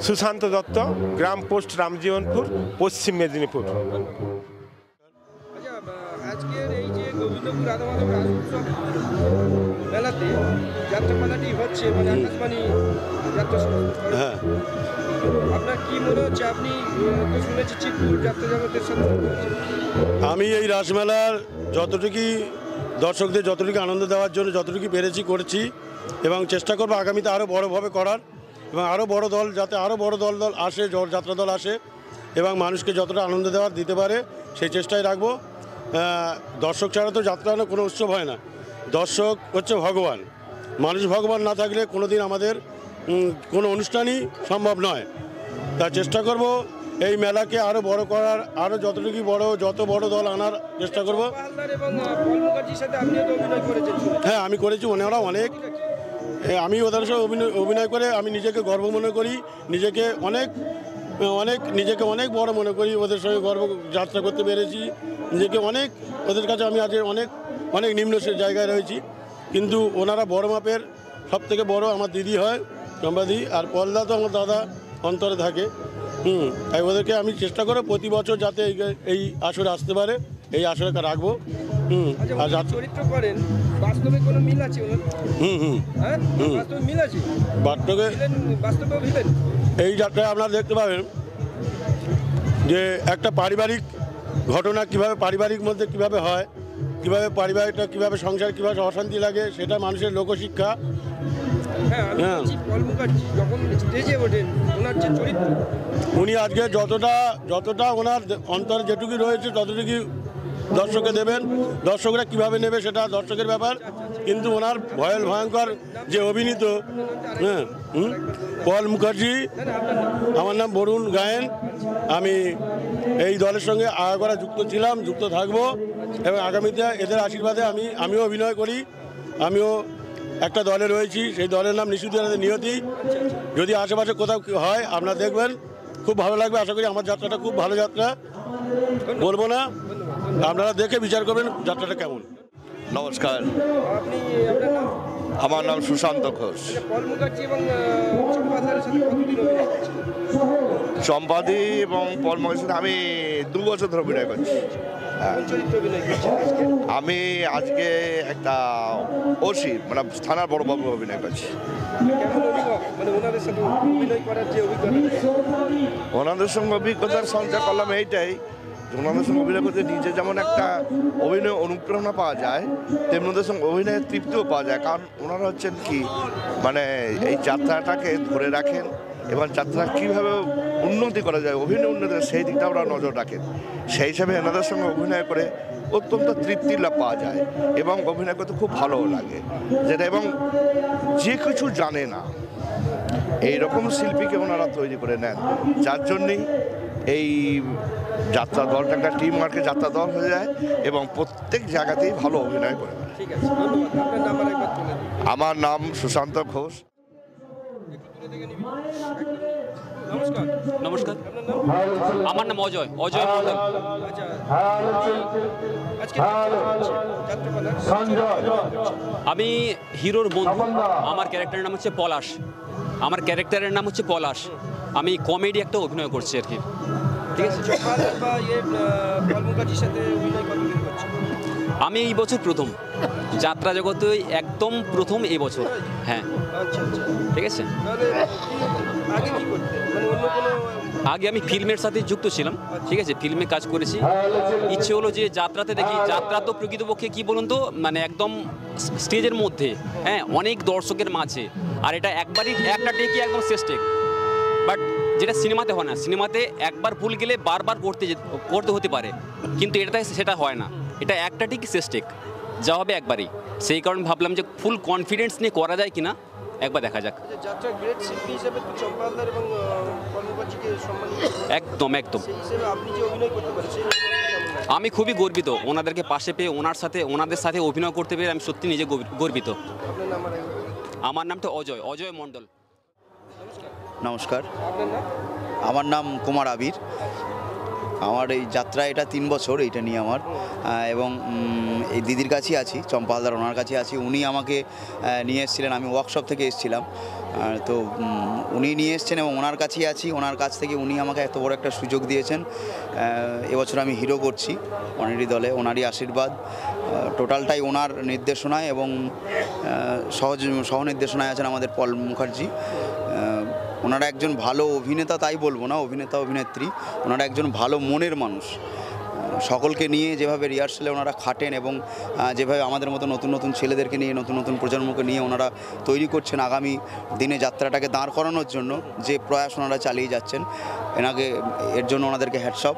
[SPEAKER 6] সুশান্ত দত্ত, গ্রাম পোস্ট রামজীবনপুর, পশ্চিম মেদিনীপুর।
[SPEAKER 2] আচ্ছা, আজকের এই যে গোবিন্দপুর রাধা মাধব রাস উৎসব মেলাতে যাত্রাপালাটি হচ্ছে, মানে আকাশবাণী যাত্রা সংস্থা,
[SPEAKER 7] হ্যাঁ,
[SPEAKER 2] আপনার কি মনে হচ্ছে? আপনি তো শুনেছি চিতপুর যাত্রা জগতের সাথে যুক্ত আছেন।
[SPEAKER 7] আমি এই রাসমেলার যতটুকু দর্শকদের যতটুকু আনন্দ দেওয়ার জন্য যতটুকু পেরেছি করেছি, এবং চেষ্টা করবো আগামীতে আরও বড়োভাবে করার, এবং আরও বড় দল যাতে আরও বড় দল আসে, যাত্রা দল আসে এবং মানুষকে যতটা আনন্দ দেওয়ার দিতে পারে সেই চেষ্টাই রাখবো। দর্শক ছাড়া তো যাত্রা কোনো উৎসব হয় না। দর্শক হচ্ছে ভগবান, মানুষ ভগবান না থাকলে কোনো দিন আমাদের কোনো অনুষ্ঠানই সম্ভব নয়। তা চেষ্টা করব এই মেলাকে আরও বড় করার, আরও যতটুকু যত বড় দল আনার চেষ্টা করব।
[SPEAKER 2] হালদার এবং পল মুখার্জির সাথে আপনিও তো অভিনয় করেছেন।
[SPEAKER 7] হ্যাঁ, আমি করেছি, ওনারা অনেক, আমি ওদের সাথে অভিনয় করে আমি নিজেকে গর্ব মনে করি, নিজেকে অনেক বড় মনে করি। ওদের সঙ্গে গর্ব যাত্রা করতে পেরেছি, নিজেকে অনেক, ওদের কাছে আমি আজ অনেক নিম্ন জায়গায় রয়েছি, কিন্তু ওনারা বড় মাপের, সব থেকে বড় আমার দিদি হয় চম্পাদি, আর পলদা তো আমার দাদা অন্তরে থাকে। তাই ওদেরকে আমি চেষ্টা করব প্রতি বছর যাতে এই আসরে আসতে পারে, এই আসরে রাখবো। আর
[SPEAKER 2] চরিত্র করেন, বাস্তবে কোনো মিল আছে? হ্যাঁ, বাস্তবে মিল আছে, বাস্তবেও ভিলেন।
[SPEAKER 7] এই যাত্রায় আপনারা দেখতে পাবেন যে একটা পারিবারিক ঘটনা কীভাবে পারিবারিক মধ্যে কীভাবে হয়, কীভাবে পারিবারিকটা কীভাবে সংসার কীভাবে অশান্তি লাগে, সেটা মানুষের লোকশিক্ষা।
[SPEAKER 2] হ্যাঁ, পল মুখার্জি যখন স্টেজে ওঠেন, ওনার যে চরিত্র,
[SPEAKER 7] উনি আজকে যতটা ওনার অন্তরে যেটুকু রয়েছে ততটুকু দর্শককে দেবেন। দর্শকরা কিভাবে নেবে সেটা দর্শকের ব্যাপার, কিন্তু ওনার ভয়ঙ্কর যে অভিনীত, পল মুখার্জি, আমার নাম বরুণ গায়েন। আমি এই দলের সঙ্গে আগাগোড়া যুক্ত ছিলাম, যুক্ত থাকবো, এবং আগামীতে এদের আশীর্বাদে আমিও অভিনয় করি। আমিও একটা দলে রয়েছি, সেই দলের নাম নিশুদিন নিয়তি। যদি আশেপাশে কোথাও হয় আপনারা দেখবেন, খুব ভালো লাগবে। আশা করি আমার যাত্রাটা খুব ভালো যাত্রা, বলবো না, আপনারা দেখে বিচার করবেন যাত্রাটা কেমন।
[SPEAKER 1] নমস্কার,
[SPEAKER 2] আপনি, আপনার নাম?
[SPEAKER 1] আমার নাম সুশান্ত ঘোষ।
[SPEAKER 2] পল মুখার্জি এবং চম্পা হালদারের সাথে কতদিন অভিনয় করছেন?
[SPEAKER 1] চম্পাদি এবং পল মুখার্জির সাথে আমি 2 বছর ধরে অভিনয় করছি।
[SPEAKER 2] কোন চরিত্রে অভিনয় করছেন আজকে?
[SPEAKER 1] আমি আজকে একটা ওসি, মানে থানার বড়বাবু অভিনয় করছি।
[SPEAKER 2] কেমন অনুভব, মানে ওনাদের সাথে অভিনয় করার যে অভিজ্ঞতা?
[SPEAKER 1] ওনাদের সঙ্গে অভিজ্ঞতার সঞ্চয় করলাম এইটাই, ওনাদের সঙ্গে অভিনয় করতে নিজে যেমন একটা অভিনয় অনুপ্রেরণা পাওয়া যায়, তেমনি ওদের সঙ্গে অভিনয়ের তৃপ্তিও পাওয়া যায়। কারণ ওনারা হচ্ছেন কি, মানে এই যাত্রাটাকে ধরে রাখেন এবং যাত্রা কীভাবে উন্নতি করা যায়, অভিনয় উন্নতি, সেই দিকটা ওরা নজর রাখেন। সেই হিসাবে এনাদের সঙ্গে অভিনয় করে অত্যন্ত তৃপ্তির লাভ পাওয়া যায় এবং অভিনয় করতে খুব ভালোও লাগে, যেটা এবং যে কিছু জানে না এইরকম শিল্পীকে ওনারা তৈরি করে নেন, যার জন্যেই এই
[SPEAKER 8] যাত্রা দলটা একটা টিম ওয়ার্কে যাত্রা দল হয়ে যায় এবং প্রত্যেক জায়গাতেই ভালো অভিনয় করে।
[SPEAKER 2] ঠিক আছে, ধন্যবাদ। আপনার নাম আর একবার বলে দিন।
[SPEAKER 8] আমার নাম সুশান্ত ঘোষ।
[SPEAKER 2] নমস্কার।
[SPEAKER 9] নমস্কার,
[SPEAKER 2] আপনার নাম?
[SPEAKER 9] আমার নাম অজয় মন্ডল।
[SPEAKER 2] আচ্ছা, আজকে যাত্রাপালা
[SPEAKER 9] আমি হিরোর বন্ধু। আমার ক্যারেক্টারের নাম হচ্ছে পলাশ। আমি কমেডি একটা অভিনয় করছি আর কি, ঠিক আছে।
[SPEAKER 2] চম্পাহালদার বা পল মুখার্জির সাথে অভিনয় কতদিন করছে?
[SPEAKER 9] আমি এই বছর প্রথম যাত্রা জগতে, একদম প্রথম এই বছর। হ্যাঁ,
[SPEAKER 2] আচ্ছা আচ্ছা,
[SPEAKER 9] ঠিক আছে।
[SPEAKER 2] তাহলে আগে কি করতে, মানে অন্য কোনো?
[SPEAKER 9] আগে আমি ফিল্মের সাথে যুক্ত ছিলাম, ঠিক আছে, ফিল্মে কাজ করেছি। ইচ্ছে হলো যে যাত্রাতে দেখি। যাত্রা তো প্রকৃতপক্ষে কি বলুন তো, মানে একদম স্টেজের মধ্যে, হ্যাঁ, অনেক দর্শকের মাঝে। আর এটা একবারই একটা টেকই একদম শেষ টেক। বাট যেটা সিনেমাতে হয় না, সিনেমাতে একবার ভুল গেলে বারবার করতে হতে পারে, কিন্তু এটাতে সেটা হয় না। এটা একটা টেকই শেষ টেক, যা হবে একবারই। সেই কারণে ভাবলাম যে ফুল কনফিডেন্স নিয়ে করা যায় কিনা, একবার দেখা যাক।
[SPEAKER 2] যাত্রা গ্রেট শিল্পী হিসেবে তো চম্পাহালদার এবং পল মুখার্জিকে সম্মানিত,
[SPEAKER 9] একদম।
[SPEAKER 2] সেই হিসেবে আপনি যে অভিনয় করতে পারেন সেই
[SPEAKER 9] আমি খুবই গর্বিত ওনাদেরকে পাশে পেয়ে, ওনাদের সাথে অভিনয় করতে পেরে আমি সত্যি নিজে গর্বিত।
[SPEAKER 2] আপনার নাম আর একবার?
[SPEAKER 9] আমার নামটা অজয় মণ্ডল।
[SPEAKER 10] নমস্কার,
[SPEAKER 2] আপনার নাম?
[SPEAKER 10] আমার নাম কুমার আবির। আমার এই যাত্রা এটা 3 বছর এইটা নিয়ে আমার, এবং এই দিদির কাছেই আছি, চম্পাহালদার ওনার কাছে আছি। উনি আমাকে নিয়ে এসেছিলেন, আমি ওয়ার্কশপ থেকে এসেছিলাম, তো উনি নিয়ে এসেছেন এবং ওনার কাছেই আছি। ওনার কাছ থেকে উনি আমাকে এত বড় একটা সুযোগ দিয়েছেন। এবছর আমি হিরো করছি অনেরই দলে, ওনারই আশীর্বাদ। টোটালটাই ওনার নির্দেশনায় এবং সহ নির্দেশনায় আছেন আমাদের পল মুখার্জি। ওনারা একজন ভালো অভিনেতা, তাই বলবো না অভিনেতা অভিনেত্রী, ওনারা একজন ভালো মনের মানুষ। সকলকে নিয়ে যেভাবে রিহার্সালে ওনারা খাটেন এবং যেভাবে আমাদের মতো নতুন নতুন ছেলেদেরকে নিয়ে, নতুন নতুন প্রজন্মকে নিয়ে ওনারা তৈরি করছেন আগামী দিনে যাত্রাটাকে দাঁড় করানোর জন্য, যে প্রয়াস ওনারা চালিয়ে যাচ্ছেন, এর জন্য ওনাদেরকে হ্যাটসঅপ।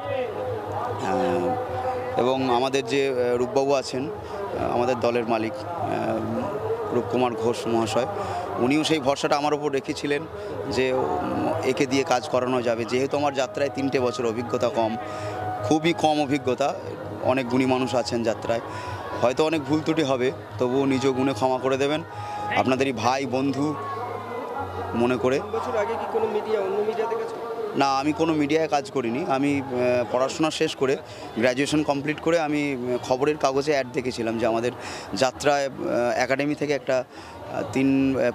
[SPEAKER 10] এবং আমাদের যে রূপবাবু আছেন, আমাদের দলের মালিক রূপকুমার ঘোষ মহাশয়, উনিও সেই ভরসাটা আমার ওপর রেখেছিলেন যে একে দিয়ে কাজ করানো যাবে। যেহেতু আমার যাত্রায় 3টে বছর অভিজ্ঞতা কম, খুবই কম অভিজ্ঞতা, অনেক গুণী মানুষ আছেন যাত্রায়, হয়তো অনেক ভুল ত্রুটি হবে, তবুও নিজ গুণে ক্ষমা করে দেবেন। আপনাদেরই ভাই বন্ধু মনে করে।
[SPEAKER 2] বছর আগে কি কোনো অন্য মিডিয়াতে কাজ করেন?
[SPEAKER 10] না, আমি কোনো মিডিয়ায় কাজ করিনি। আমি পড়াশোনা শেষ করে, গ্র্যাজুয়েশন কমপ্লিট করে আমি খবরের কাগজে অ্যাড দেখেছিলাম যে আমাদের যাত্রায় একাডেমি থেকে একটা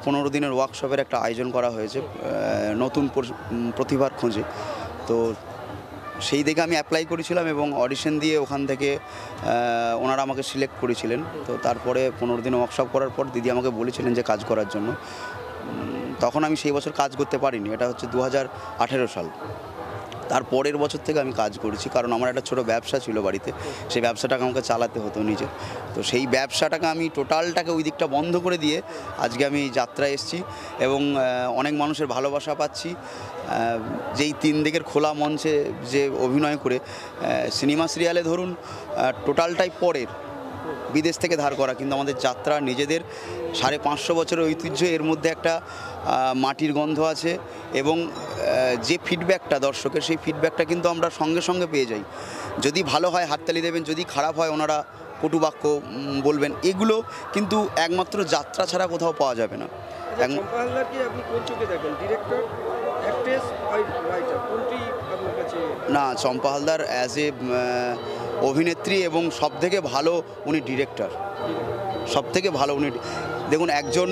[SPEAKER 10] 15 দিনের ওয়ার্কশপের একটা আয়োজন করা হয়েছে নতুন প্রতিভার খোঁজে। তো সেই দেখে আমি অ্যাপ্লাই করেছিলাম এবং অডিশন দিয়ে ওখান থেকে ওনারা আমাকে সিলেক্ট করেছিলেন। তো তারপরে 15 দিন ওয়ার্কশপ করার পর দিদি আমাকে বলেছিলেন যে কাজ করার জন্য। তখন আমি সেই বছর কাজ করতে পারিনি, এটা হচ্ছে 2018 সাল। তার পরের বছর থেকে আমি কাজ করেছি, কারণ আমার একটা ছোটো ব্যবসা ছিল বাড়িতে, সেই ব্যবসাটাকে আমাকে চালাতে হতো নিজে। তো সেই ব্যবসাটাকে আমি টোটালটাকে ওই দিকটা বন্ধ করে দিয়ে আজকে আমি যাত্রায় এসেছি এবং অনেক মানুষের ভালোবাসা পাচ্ছি। যেই 3 দিকের খোলা মঞ্চে যে অভিনয় করে সিনেমা সিরিয়ালে ধরুন টোটালটাই পরের, বিদেশ থেকে ধার করা, কিন্তু আমাদের যাত্রা নিজেদের 550 বছরের ঐতিহ্য, এর মধ্যে একটা মাটির গন্ধ আছে এবং যে ফিডব্যাকটা দর্শকের, সেই ফিডব্যাকটা কিন্তু আমরা সঙ্গে সঙ্গে পেয়ে যাই। যদি ভালো হয় হাততালি দেবেন, যদি খারাপ হয় ওনারা কটু বাক্য বলবেন। এগুলো কিন্তু একমাত্র যাত্রা ছাড়া কোথাও পাওয়া যাবে না।
[SPEAKER 2] চম্পাহালদারকে আপনি কোন চোখে দেখেন, ডিরেক্টর, অ্যাক্ট্রেস, রাইটার, কোনটি আপনার কাছে?
[SPEAKER 10] না, চম্পাহালদার অ্যাজ এ অভিনেত্রী এবং সবথেকে ভালো উনি ডিরেক্টর, সবথেকে ভালো উনি। দেখুন, একজন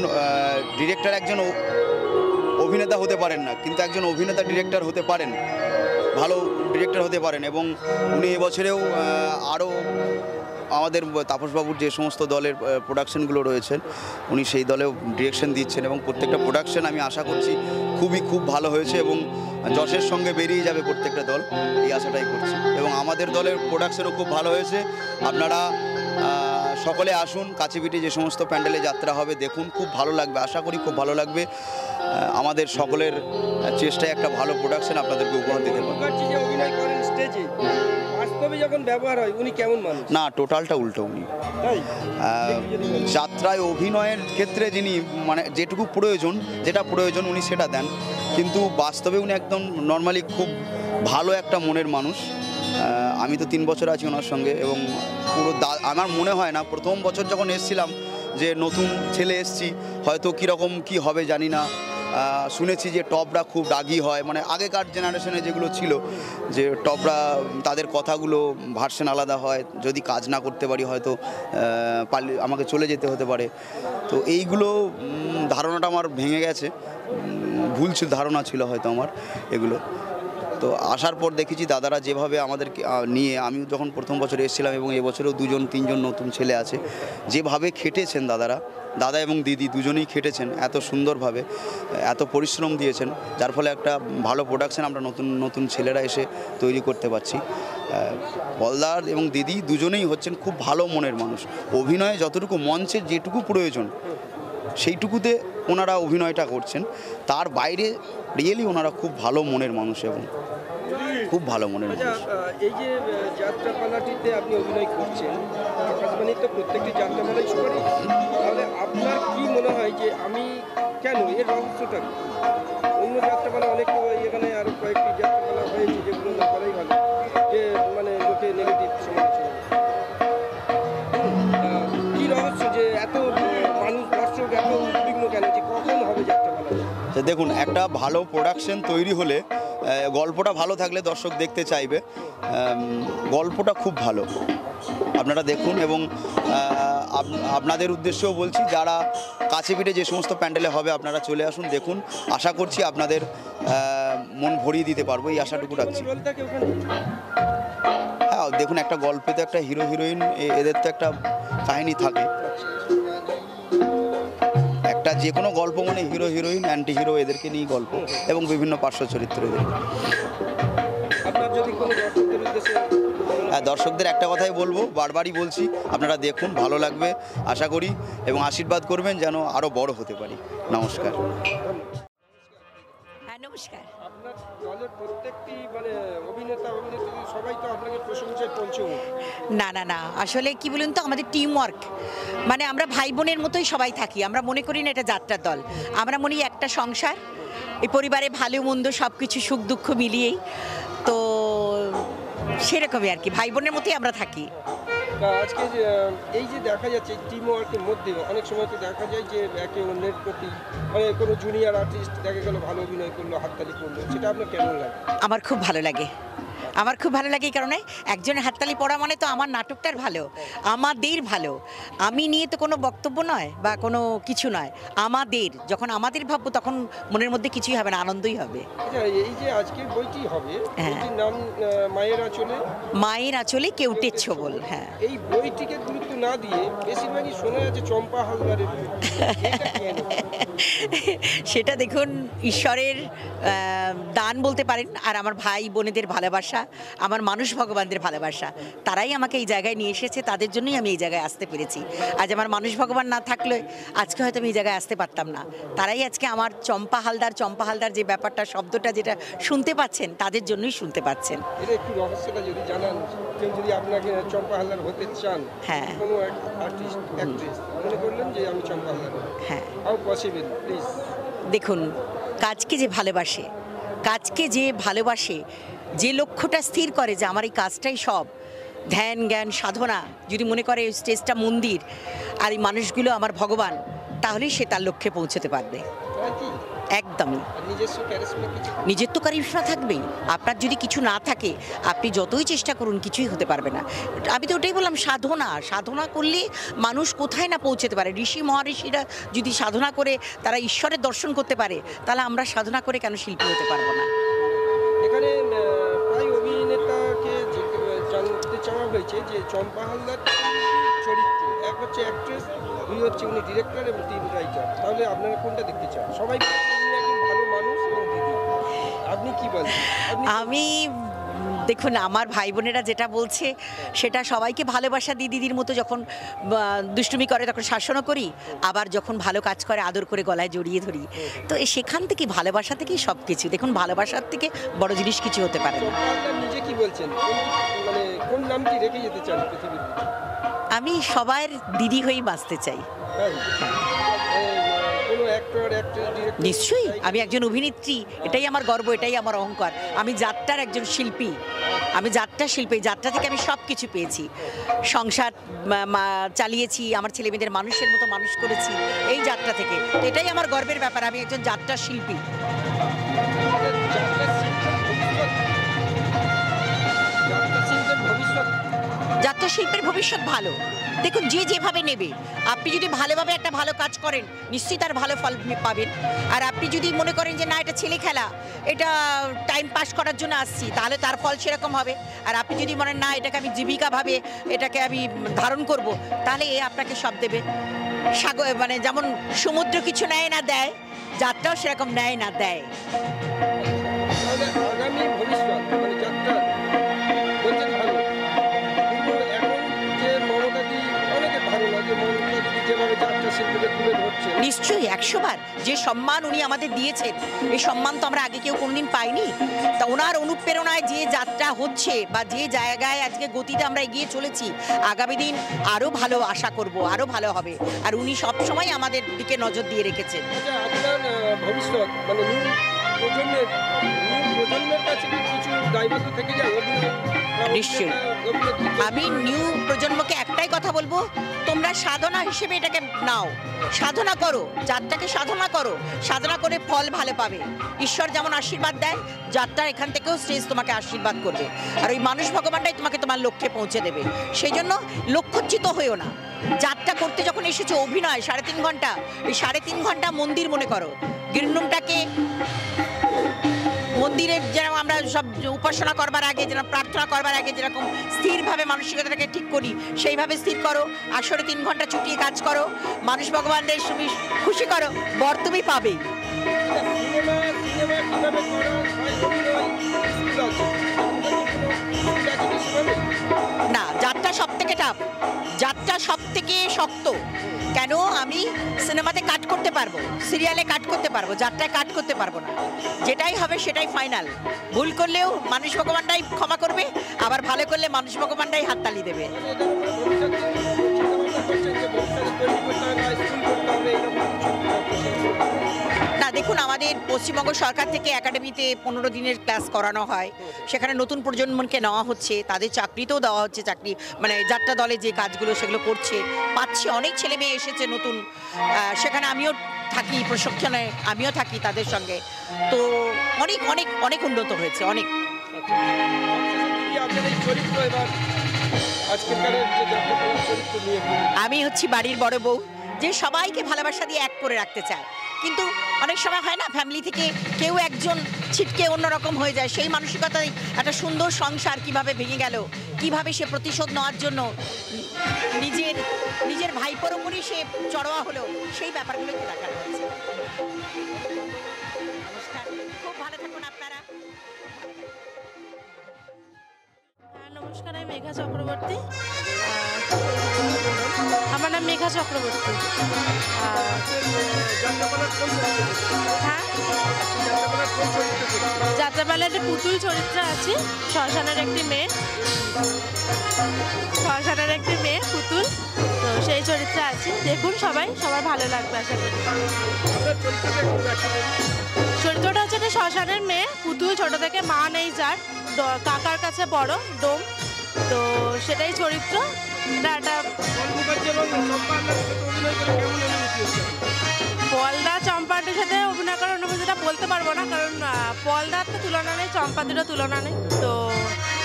[SPEAKER 10] ডিরেক্টর একজন অভিনেতা হতে পারেন না, কিন্তু একজন অভিনেতা ডিরেক্টর হতে পারেন, ভালো ডিরেক্টর হতে পারেন। এবং উনি এবছরেও আরও আমাদের তাপসবাবুর যে সমস্ত দলের প্রোডাকশনগুলো রয়েছেন, উনি সেই দলেও ডিরেকশন দিচ্ছেন এবং প্রত্যেকটা প্রোডাকশন আমি আশা করছি খুব ভালো হয়েছে এবং যশের সঙ্গে বেরিয়ে যাবে প্রত্যেকটা দল, এই আশাটাই করছি। এবং আমাদের দলের প্রোডাকশনও খুব ভালো হয়েছে। আপনারা সকলে আসুন, কাছেপিঠে যে সমস্ত প্যান্ডেলে যাত্রা হবে দেখুন, খুব ভালো লাগবে, আশা করি খুব ভালো লাগবে। আমাদের সকলের চেষ্টায় একটা ভালো প্রোডাকশন আপনাদেরকে উপহার দিতে পারবো।
[SPEAKER 2] অভিনয় করেন স্টেজে, বাস্তবে যখন ব্যবহার হয় উনি কেমন মানুষ?
[SPEAKER 10] না, টোটালটা উল্টো। উনি যাত্রায় অভিনয়ের ক্ষেত্রে যিনি মানে যেটা প্রয়োজন উনি সেটা দেন, কিন্তু বাস্তবে উনি একদম নর্মালি খুব ভালো একটা মনের মানুষ আমি তো 3 বছর আছি ওনার সঙ্গে, এবং পুরো আমার মনে হয় না প্রথম বছর যখন এসেছিলাম যে নতুন ছেলে এসছি, হয়তো কীরকম কি হবে জানি না। শুনেছি যে টপরা খুব রাগী হয়, মানে আগেকার জেনারেশনে যেগুলো ছিল যে টপরা তাদের কথাগুলো ভার্সন আলাদা হয়, যদি কাজ না করতে পারি হয়তো আমাকে চলে যেতে হতে পারে। তো এইগুলো ধারণাটা আমার ভেঙে গেছে, ভুল ধারণা ছিল হয়তো আমার এগুলো। তো আসার পর দেখেছি দাদারা যেভাবে আমাদেরকে নিয়ে, আমি যখন প্রথম বছর এসেছিলাম এবং এবছরেও 2-3জন নতুন ছেলে আছে, যেভাবে খেটেছেন দাদা এবং দিদি দুজনেই খেটেছেন এত সুন্দরভাবে, এত পরিশ্রম দিয়েছেন, যার ফলে একটা ভালো প্রোডাকশন আমরা নতুন ছেলেরা এসে তৈরি করতে পারছি। বলদার এবং দিদি দুজনেই হচ্ছেন খুব ভালো মনের মানুষ। অভিনয়ে যতটুকু মঞ্চের যেটুকু প্রয়োজন সেইটুকুতে ওনারা অভিনয়টা করছেন, তার বাইরে রিয়েলি ওনারা খুব ভালো মনের মানুষ এবং খুব ভালো মনের মানুষ।
[SPEAKER 2] এই যে যাত্রাপালাটিতে আপনি অভিনয় করছেন, আকাশবাণীর তো প্রত্যেকটি যাত্রাপালাই সুপারিশ, তাহলে আপনার কি মনে হয় যে আমি কেন এর রহস্যটা কি? অন্য যাত্রাপালা অনেক এখানে আরও কয়েকটি যাত্রাপালা হয়েছে যেগুলো না করাই ভালো, যে মানে লোকে নেগেটিভ সমালোচনা। কি রহস্য যে এত মানুষ দর্শক এত উদ্বিগ্ন কেন, যে কখন হবে যাত্রাপালা?
[SPEAKER 10] দেখুন, একটা ভালো প্রোডাকশন তৈরি হলে, গল্পটা ভালো থাকলে দর্শক দেখতে চাইবে। গল্পটা খুব ভালো, আপনারা দেখুন। এবং আপনাদের উদ্দেশ্যেও বলছি, যারা কাছে পিঠে যে সমস্ত প্যান্ডেলে হবে আপনারা চলে আসুন, দেখুন। আশা করছি আপনাদের মন ভরিয়ে দিতে পারবো, এই আশাটুকু রাখছি। হ্যাঁ, দেখুন, একটা গল্পে তো একটা হিরো হিরোইন, এদের তো একটা কাহিনী থাকে। একটা যে কোনো গল্প মানে হিরো হিরোইন, অ্যান্টি হিরো, এদেরকে নিয়ে গল্প, এবং বিভিন্ন পার্শ্ব চরিত্র এদের। হ্যাঁ, দর্শকদের একটা কথাই বলবো, বারবারই বলছি, আপনারা দেখুন, ভালো লাগবে আশা করি, এবং আশীর্বাদ করবেন যেন আরও বড় হতে পারি। নমস্কার।
[SPEAKER 11] নমস্কার।
[SPEAKER 2] আপনার দলের প্রত্যেকটি মানে অভিনেতা অভিনেত্রী সবাই তো আপনাকে প্রশংসায় পঞ্চমুখ।
[SPEAKER 11] না, আসলে কি বলুন তো, আমাদের টিম ওয়ার্ক, মানে আমরা ভাই বোনের মতোই সবাই থাকি। আমরা মনে করি না এটা যাত্রার দল, আমরা মনে করি একটা সংসার, এই পরিবারে ভালো মন্দ সব কিছু সুখ দুঃখ মিলিয়েই, তো সেরকমই আর কি, ভাই বোনের মতোই আমরা থাকি।
[SPEAKER 2] আজকে এই যে দেখা যাচ্ছে টিম ওয়ার্কের মধ্যে অনেক সময় তো দেখা যায় যে একে অন্যের প্রতি, মানে কোনো জুনিয়র আর্টিস্ট দেখা গেল ভালো অভিনয় করলো, হাততালি করলো, সেটা আপনার কেমন লাগে?
[SPEAKER 11] আমার খুব ভালো লাগে, আমার খুব ভালো লাগে, এই কারণে একজনের হাততালি পড়া মানে তো আমার নাটকটার ভালো, আমাদের ভালো। আমি নিয়ে তো কোনো বক্তব্য নয় বা কোনো কিছু নয়, আমাদের, যখন আমাদের ভাববো তখন মনের মধ্যে কিছুই হবে না, আনন্দই হবে।
[SPEAKER 2] এই যে আজকের বইটি হবে, বইটির নাম মায়ের আঁচলে,
[SPEAKER 11] মায়ের আঁচলে কেউটের ছোবল। হ্যাঁ,
[SPEAKER 2] এই বইটিকে গুরুত্ব না দিয়ে বেশিরভাগই শোনা যাচ্ছে চম্পা হালদারের।
[SPEAKER 11] সেটা দেখুন, ঈশ্বরের দান বলতে পারেন, আর আমার ভাই বোনেদের ভালোবাসা, আমার মানুষ ভগবানদের ভালোবাসা, তারাই আমাকে এই জায়গায় নিয়ে এসেছে, তাদের জন্যই আমি এই জায়গায় আসতে পেরেছি। আজ আমার মানুষ ভগবান না থাকলে আজকে হয়তো আমি এই জায়গায় আসতে পারতাম না। তারাই আজকে আমার চম্পা হালদার যে ব্যাপারটা, শব্দটা যেটা শুনতে পাচ্ছেন, তাদের জন্যই শুনতে পাচ্ছেন।
[SPEAKER 2] এটা একটু রহস্যটা যদি জানান, কেউ যদি আপনাকে চম্পা হালদার হতে চান,
[SPEAKER 11] হ্যাঁ,
[SPEAKER 2] কোনো আর্টিস্ট অ্যাক্ট্রেস মনে করলেন যে আমি চম্পা হালদার,
[SPEAKER 11] হ্যাঁ,
[SPEAKER 2] হাউ পসিবল প্লিজ?
[SPEAKER 11] দেখুন, কাজকে যে ভালোবাসে, যে লক্ষ্যটা স্থির করে যে আমার এই কাজটাই সব, ধ্যান জ্ঞান সাধনা, যদি মনে করে স্টেজটা মন্দির আর এই মানুষগুলো আমার ভগবান, তাহলেই সে তার লক্ষ্যে পৌঁছতে পারবে। একদমই। নিজের তো কারিশমা থাকবেই, আপনার যদি কিছু না থাকে আপনি যতই চেষ্টা করুন কিছুই হতে পারবে না। আমি তো ওটাই বললাম, সাধনা করলে মানুষ কোথায় না পৌঁছতে পারে। ঋষি মহারিষিরা যদি সাধনা করে তারা ঈশ্বরের দর্শন করতে পারে, তাহলে আমরা সাধনা করে কেন শিল্পী হতে পারবো না?
[SPEAKER 2] এখানে প্রায় অভিনেতাকে জানতে চাওয়া হয়েছে যে চম্পা হালদার চরিত্র, এক হচ্ছে অ্যাক্ট্রেস, দুই হচ্ছে উনি ডিরেক্টর এবং তিন রাইটার। তাহলে আপনারা কোনটা দেখতে চান? সবাই একজন ভালো মানুষ এবং দিদি, আপনি কি বলেন?
[SPEAKER 11] আমি দেখুন, আমার ভাই বোনেরা যেটা বলছে সেটা সবাইকে ভালোবাসা দিই, দিদির মতো যখন দুষ্টুমি করে তখন শাসনও করি, আবার যখন ভালো কাজ করে আদর করে গলায় জড়িয়ে ধরি। তো সেখান থেকে ভালোবাসা থেকেই সব কিছু। দেখুন, ভালোবাসার থেকে বড় জিনিস কিছু হতে পারে না।
[SPEAKER 2] নিজে কি বলছেন, মানে কোন নামটি রেখে যেতে চান পৃথিবীর?
[SPEAKER 11] আমি সবার দিদি হয়েই বাঁচতে চাই।
[SPEAKER 2] কোনো অ্যাক্টর
[SPEAKER 11] নিশ্চয়ই আমি একজন অভিনেত্রী, এটাই আমার গর্ব, এটাই আমার অহংকার। আমি যাত্রার একজন শিল্পী, আমি যাত্রা শিল্পী, যাত্রা থেকে আমি সব কিছু পেয়েছি। সংসার চালিয়েছি, আমার ছেলে মেয়েদের মানুষের মতো মানুষ করেছি এই যাত্রা থেকে। তো এটাই আমার গর্বের ব্যাপার, আমি একজন যাত্রা শিল্পী। যাত্রা শিল্পের ভবিষ্যৎ ভালো। দেখুন, যে যেভাবে নেবে, আপনি যদি ভালোভাবে একটা ভালো কাজ করেন নিশ্চয়ই তার ভালো ফল পাবেন। আর আপনি যদি মনে করেন যে না এটা ছেলে খেলা, এটা টাইম পাস করার জন্য আসছি, তাহলে তার ফল সেরকম হবে। আর আপনি যদি মনে না এটাকে আমি জীবিকাভাবে এটাকে আমি ধারণ করব, তাহলে এ আপনাকে সব দেবে। সাগর মানে যেমন সমুদ্র কিছু নেয় না দেয়, যাত্রাও সেরকম নেয় না দেয়।
[SPEAKER 2] আগামী ভবিষ্যৎ মানে যাত্রা বলছেন ভালো, কিন্তু এখন যে মমতাদি অনেকের ধারণা যে মমতাদি যেভাবে যাত্রা শিল্পীকে তুলে ধরছে,
[SPEAKER 11] নিশ্চয়ই 100 বার যে সম্মান উনি আমাদের দিয়েছেন, এই সম্মান তো আমরা আগে কেউ কোনোদিন পাইনি। তা ওনার অনুপ্রেরণায় যে যাত্রা হচ্ছে বা যে জায়গায় আজকে গতিতে আমরা এগিয়ে চলেছি, আগামী দিন আরও ভালো আশা করব, আরও ভালো হবে। আর উনি সবসময় আমাদের দিকে নজর দিয়ে রেখেছেন।
[SPEAKER 2] আচ্ছা, আপনার ভবিষ্যৎ মানে প্রজন্মের কাছে কিছু দায়বদ্ধ থেকে যায় অভিনয়?
[SPEAKER 11] নিশ্চয়ই আমি নিউ প্রজন্মকে একটাই কথা বলবো, তোমরা সাধনা হিসেবে এটাকে নাও, সাধনা করো, যাত্রাকে সাধনা করো, সাধনা করে ফল ভালো পাবে। ঈশ্বর যেমন আশীর্বাদ দেয়, যাত্রা এখান থেকেও স্টেজ তোমাকে আশীর্বাদ করবে। আর ওই মানুষ ভগবানটাই তোমাকে তোমার লক্ষ্যে পৌঁছে দেবে। সেই জন্য লক্ষ্যচ্যুত হয়েও না। যাত্রা করতে যখন এসেছো, অভিনয় 3.5 ঘন্টা, এই 3.5 ঘন্টা মন্দির মনে করো। গৃহরুমটাকে মন্দিরে যেরকম আমরা সব উপাসনা করবার আগে, যেরকম প্রার্থনা করবার আগে যেরকম স্থিরভাবে মানসিকতাটাকে ঠিক করি, সেইভাবে স্থির করো। আর 3.5 ঘন্টা ছুটিয়ে কাজ করো, মানুষ ভগবানদের খুশি করো, বর তুমি পাবেই। না, যাত্রা সব থেকে টাফ, যাত্রা সব থেকে শক্ত। কেন? আমি সিনেমাতে কাট করতে পারবো, সিরিয়ালে কাট করতে পারবো, যাত্রায় কাট করতে পারবো না। যেটাই হবে সেটাই ফাইনাল। ভুল করলেও মানুষ ভগবানটাই ক্ষমা করবে, আবার ভালো করলে মানুষ ভগবানটাই হাততালি দেবে। না, দেখুন, আমাদের পশ্চিমবঙ্গ সরকার থেকে একাডেমিতে 15 দিনের ক্লাস করানো হয়। সেখানে নতুন প্রজন্মকে নেওয়া হচ্ছে, তাদের চাকরিতেও দেওয়া হচ্ছে, চাকরি মানে যাত্রা দলে যে কাজগুলো সেগুলো করছে, পাচ্ছে। অনেক ছেলে মেয়ে এসেছে নতুন, সেখানে আমিও থাকি প্রশিক্ষণে, আমিও থাকি তাদের সঙ্গে। তো অনেক অনেক অনেক উন্নত হয়েছে, অনেক। আমি হচ্ছি বাড়ির বড় বউ, যে সবাইকে ভালোবাসা দিয়ে এক করে রাখতে চায়। কিন্তু অনেক সময় হয় না, ফ্যামিলি থেকে কেউ একজন ছিটকে অন্যরকম হয়ে যায়, সেই মানসিকতায় একটা সুন্দর সংসার কিভাবে ভেঙে গেল, কিভাবে সে প্রতিশোধ নেওয়ার জন্য নিজের ভাইপোর উপরই সে চড়োয়া হলো, সেই ব্যাপারগুলোকে দেখানো হচ্ছে। নমস্কার, খুব ভালো থাকুন আপনারা।
[SPEAKER 12] নমস্কার, আমি মেঘা চক্রবর্তী। আমার নাম মেঘা চক্রবর্তী। হ্যাঁ, যাত্রাপালায় একটা পুতুল চরিত্র আছে, শ্মশানের একটি মেয়ে, পুতুল। তো সেই চরিত্রে আছে, দেখুন সবার ভালো লাগবে আশা করি। চরিত্রটা হচ্ছে একটা শ্মশানের মেয়ে পুতুল, ছোট থেকে মা নেই যার, কাকার কাছে বড় ডোম। তো সেটাই চরিত্র। পলদা চম্পাটির সাথে অভিনয় করার অনুভূতিটা বলতে পারবো না, কারণ পলদার তো তুলনা নেই, চম্পাতিরও তুলনা নেই। তো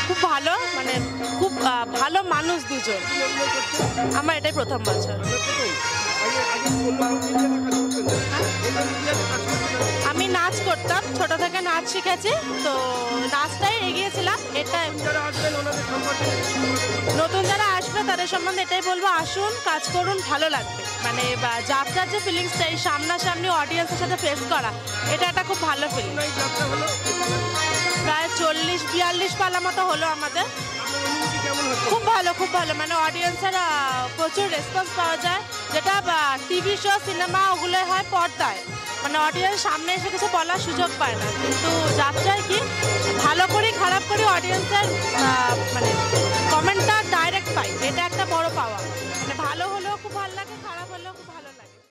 [SPEAKER 12] খুব ভালো, মানে খুব ভালো মানুষ দুজন। আমার এটাই প্রথম বছর। আমি নাচ করতাম, ছোট থেকে নাচ শিখেছি, তো নাচটাই এগিয়েছিলাম। এটা নতুন যারা আসবে তাদের সম্বন্ধে এটাই বলবো, আসুন, কাজ করুন, ভালো লাগবে। মানে যাত্রার যে ফিলিংসটা, এই সামনাসামনি অডিয়েন্সের সাথে ফেস করা, এটা একটা খুব ভালো ফিলিং। প্রায় 40-42 পালা মতো হলো আমাদের। খুব ভালো, খুব ভালো। মানে অডিয়েন্সের প্রচুর রেসপন্স পাওয়া যায়, যেটা টিভি শো, সিনেমা ওগুলো হয় পর্দায়, মানে অডিয়েন্স সামনে এসে কিছু বলার সুযোগ পায় না। কিন্তু যাত্রায় কি ভালো করে খারাপ করে অডিয়েন্সের মানে কমেন্টটা ডাইরেক্ট পাই, এটা একটা বড় পাওয়া। মানে ভালো হলেও খুব ভালো লাগে, খারাপ হলেও খুব ভালো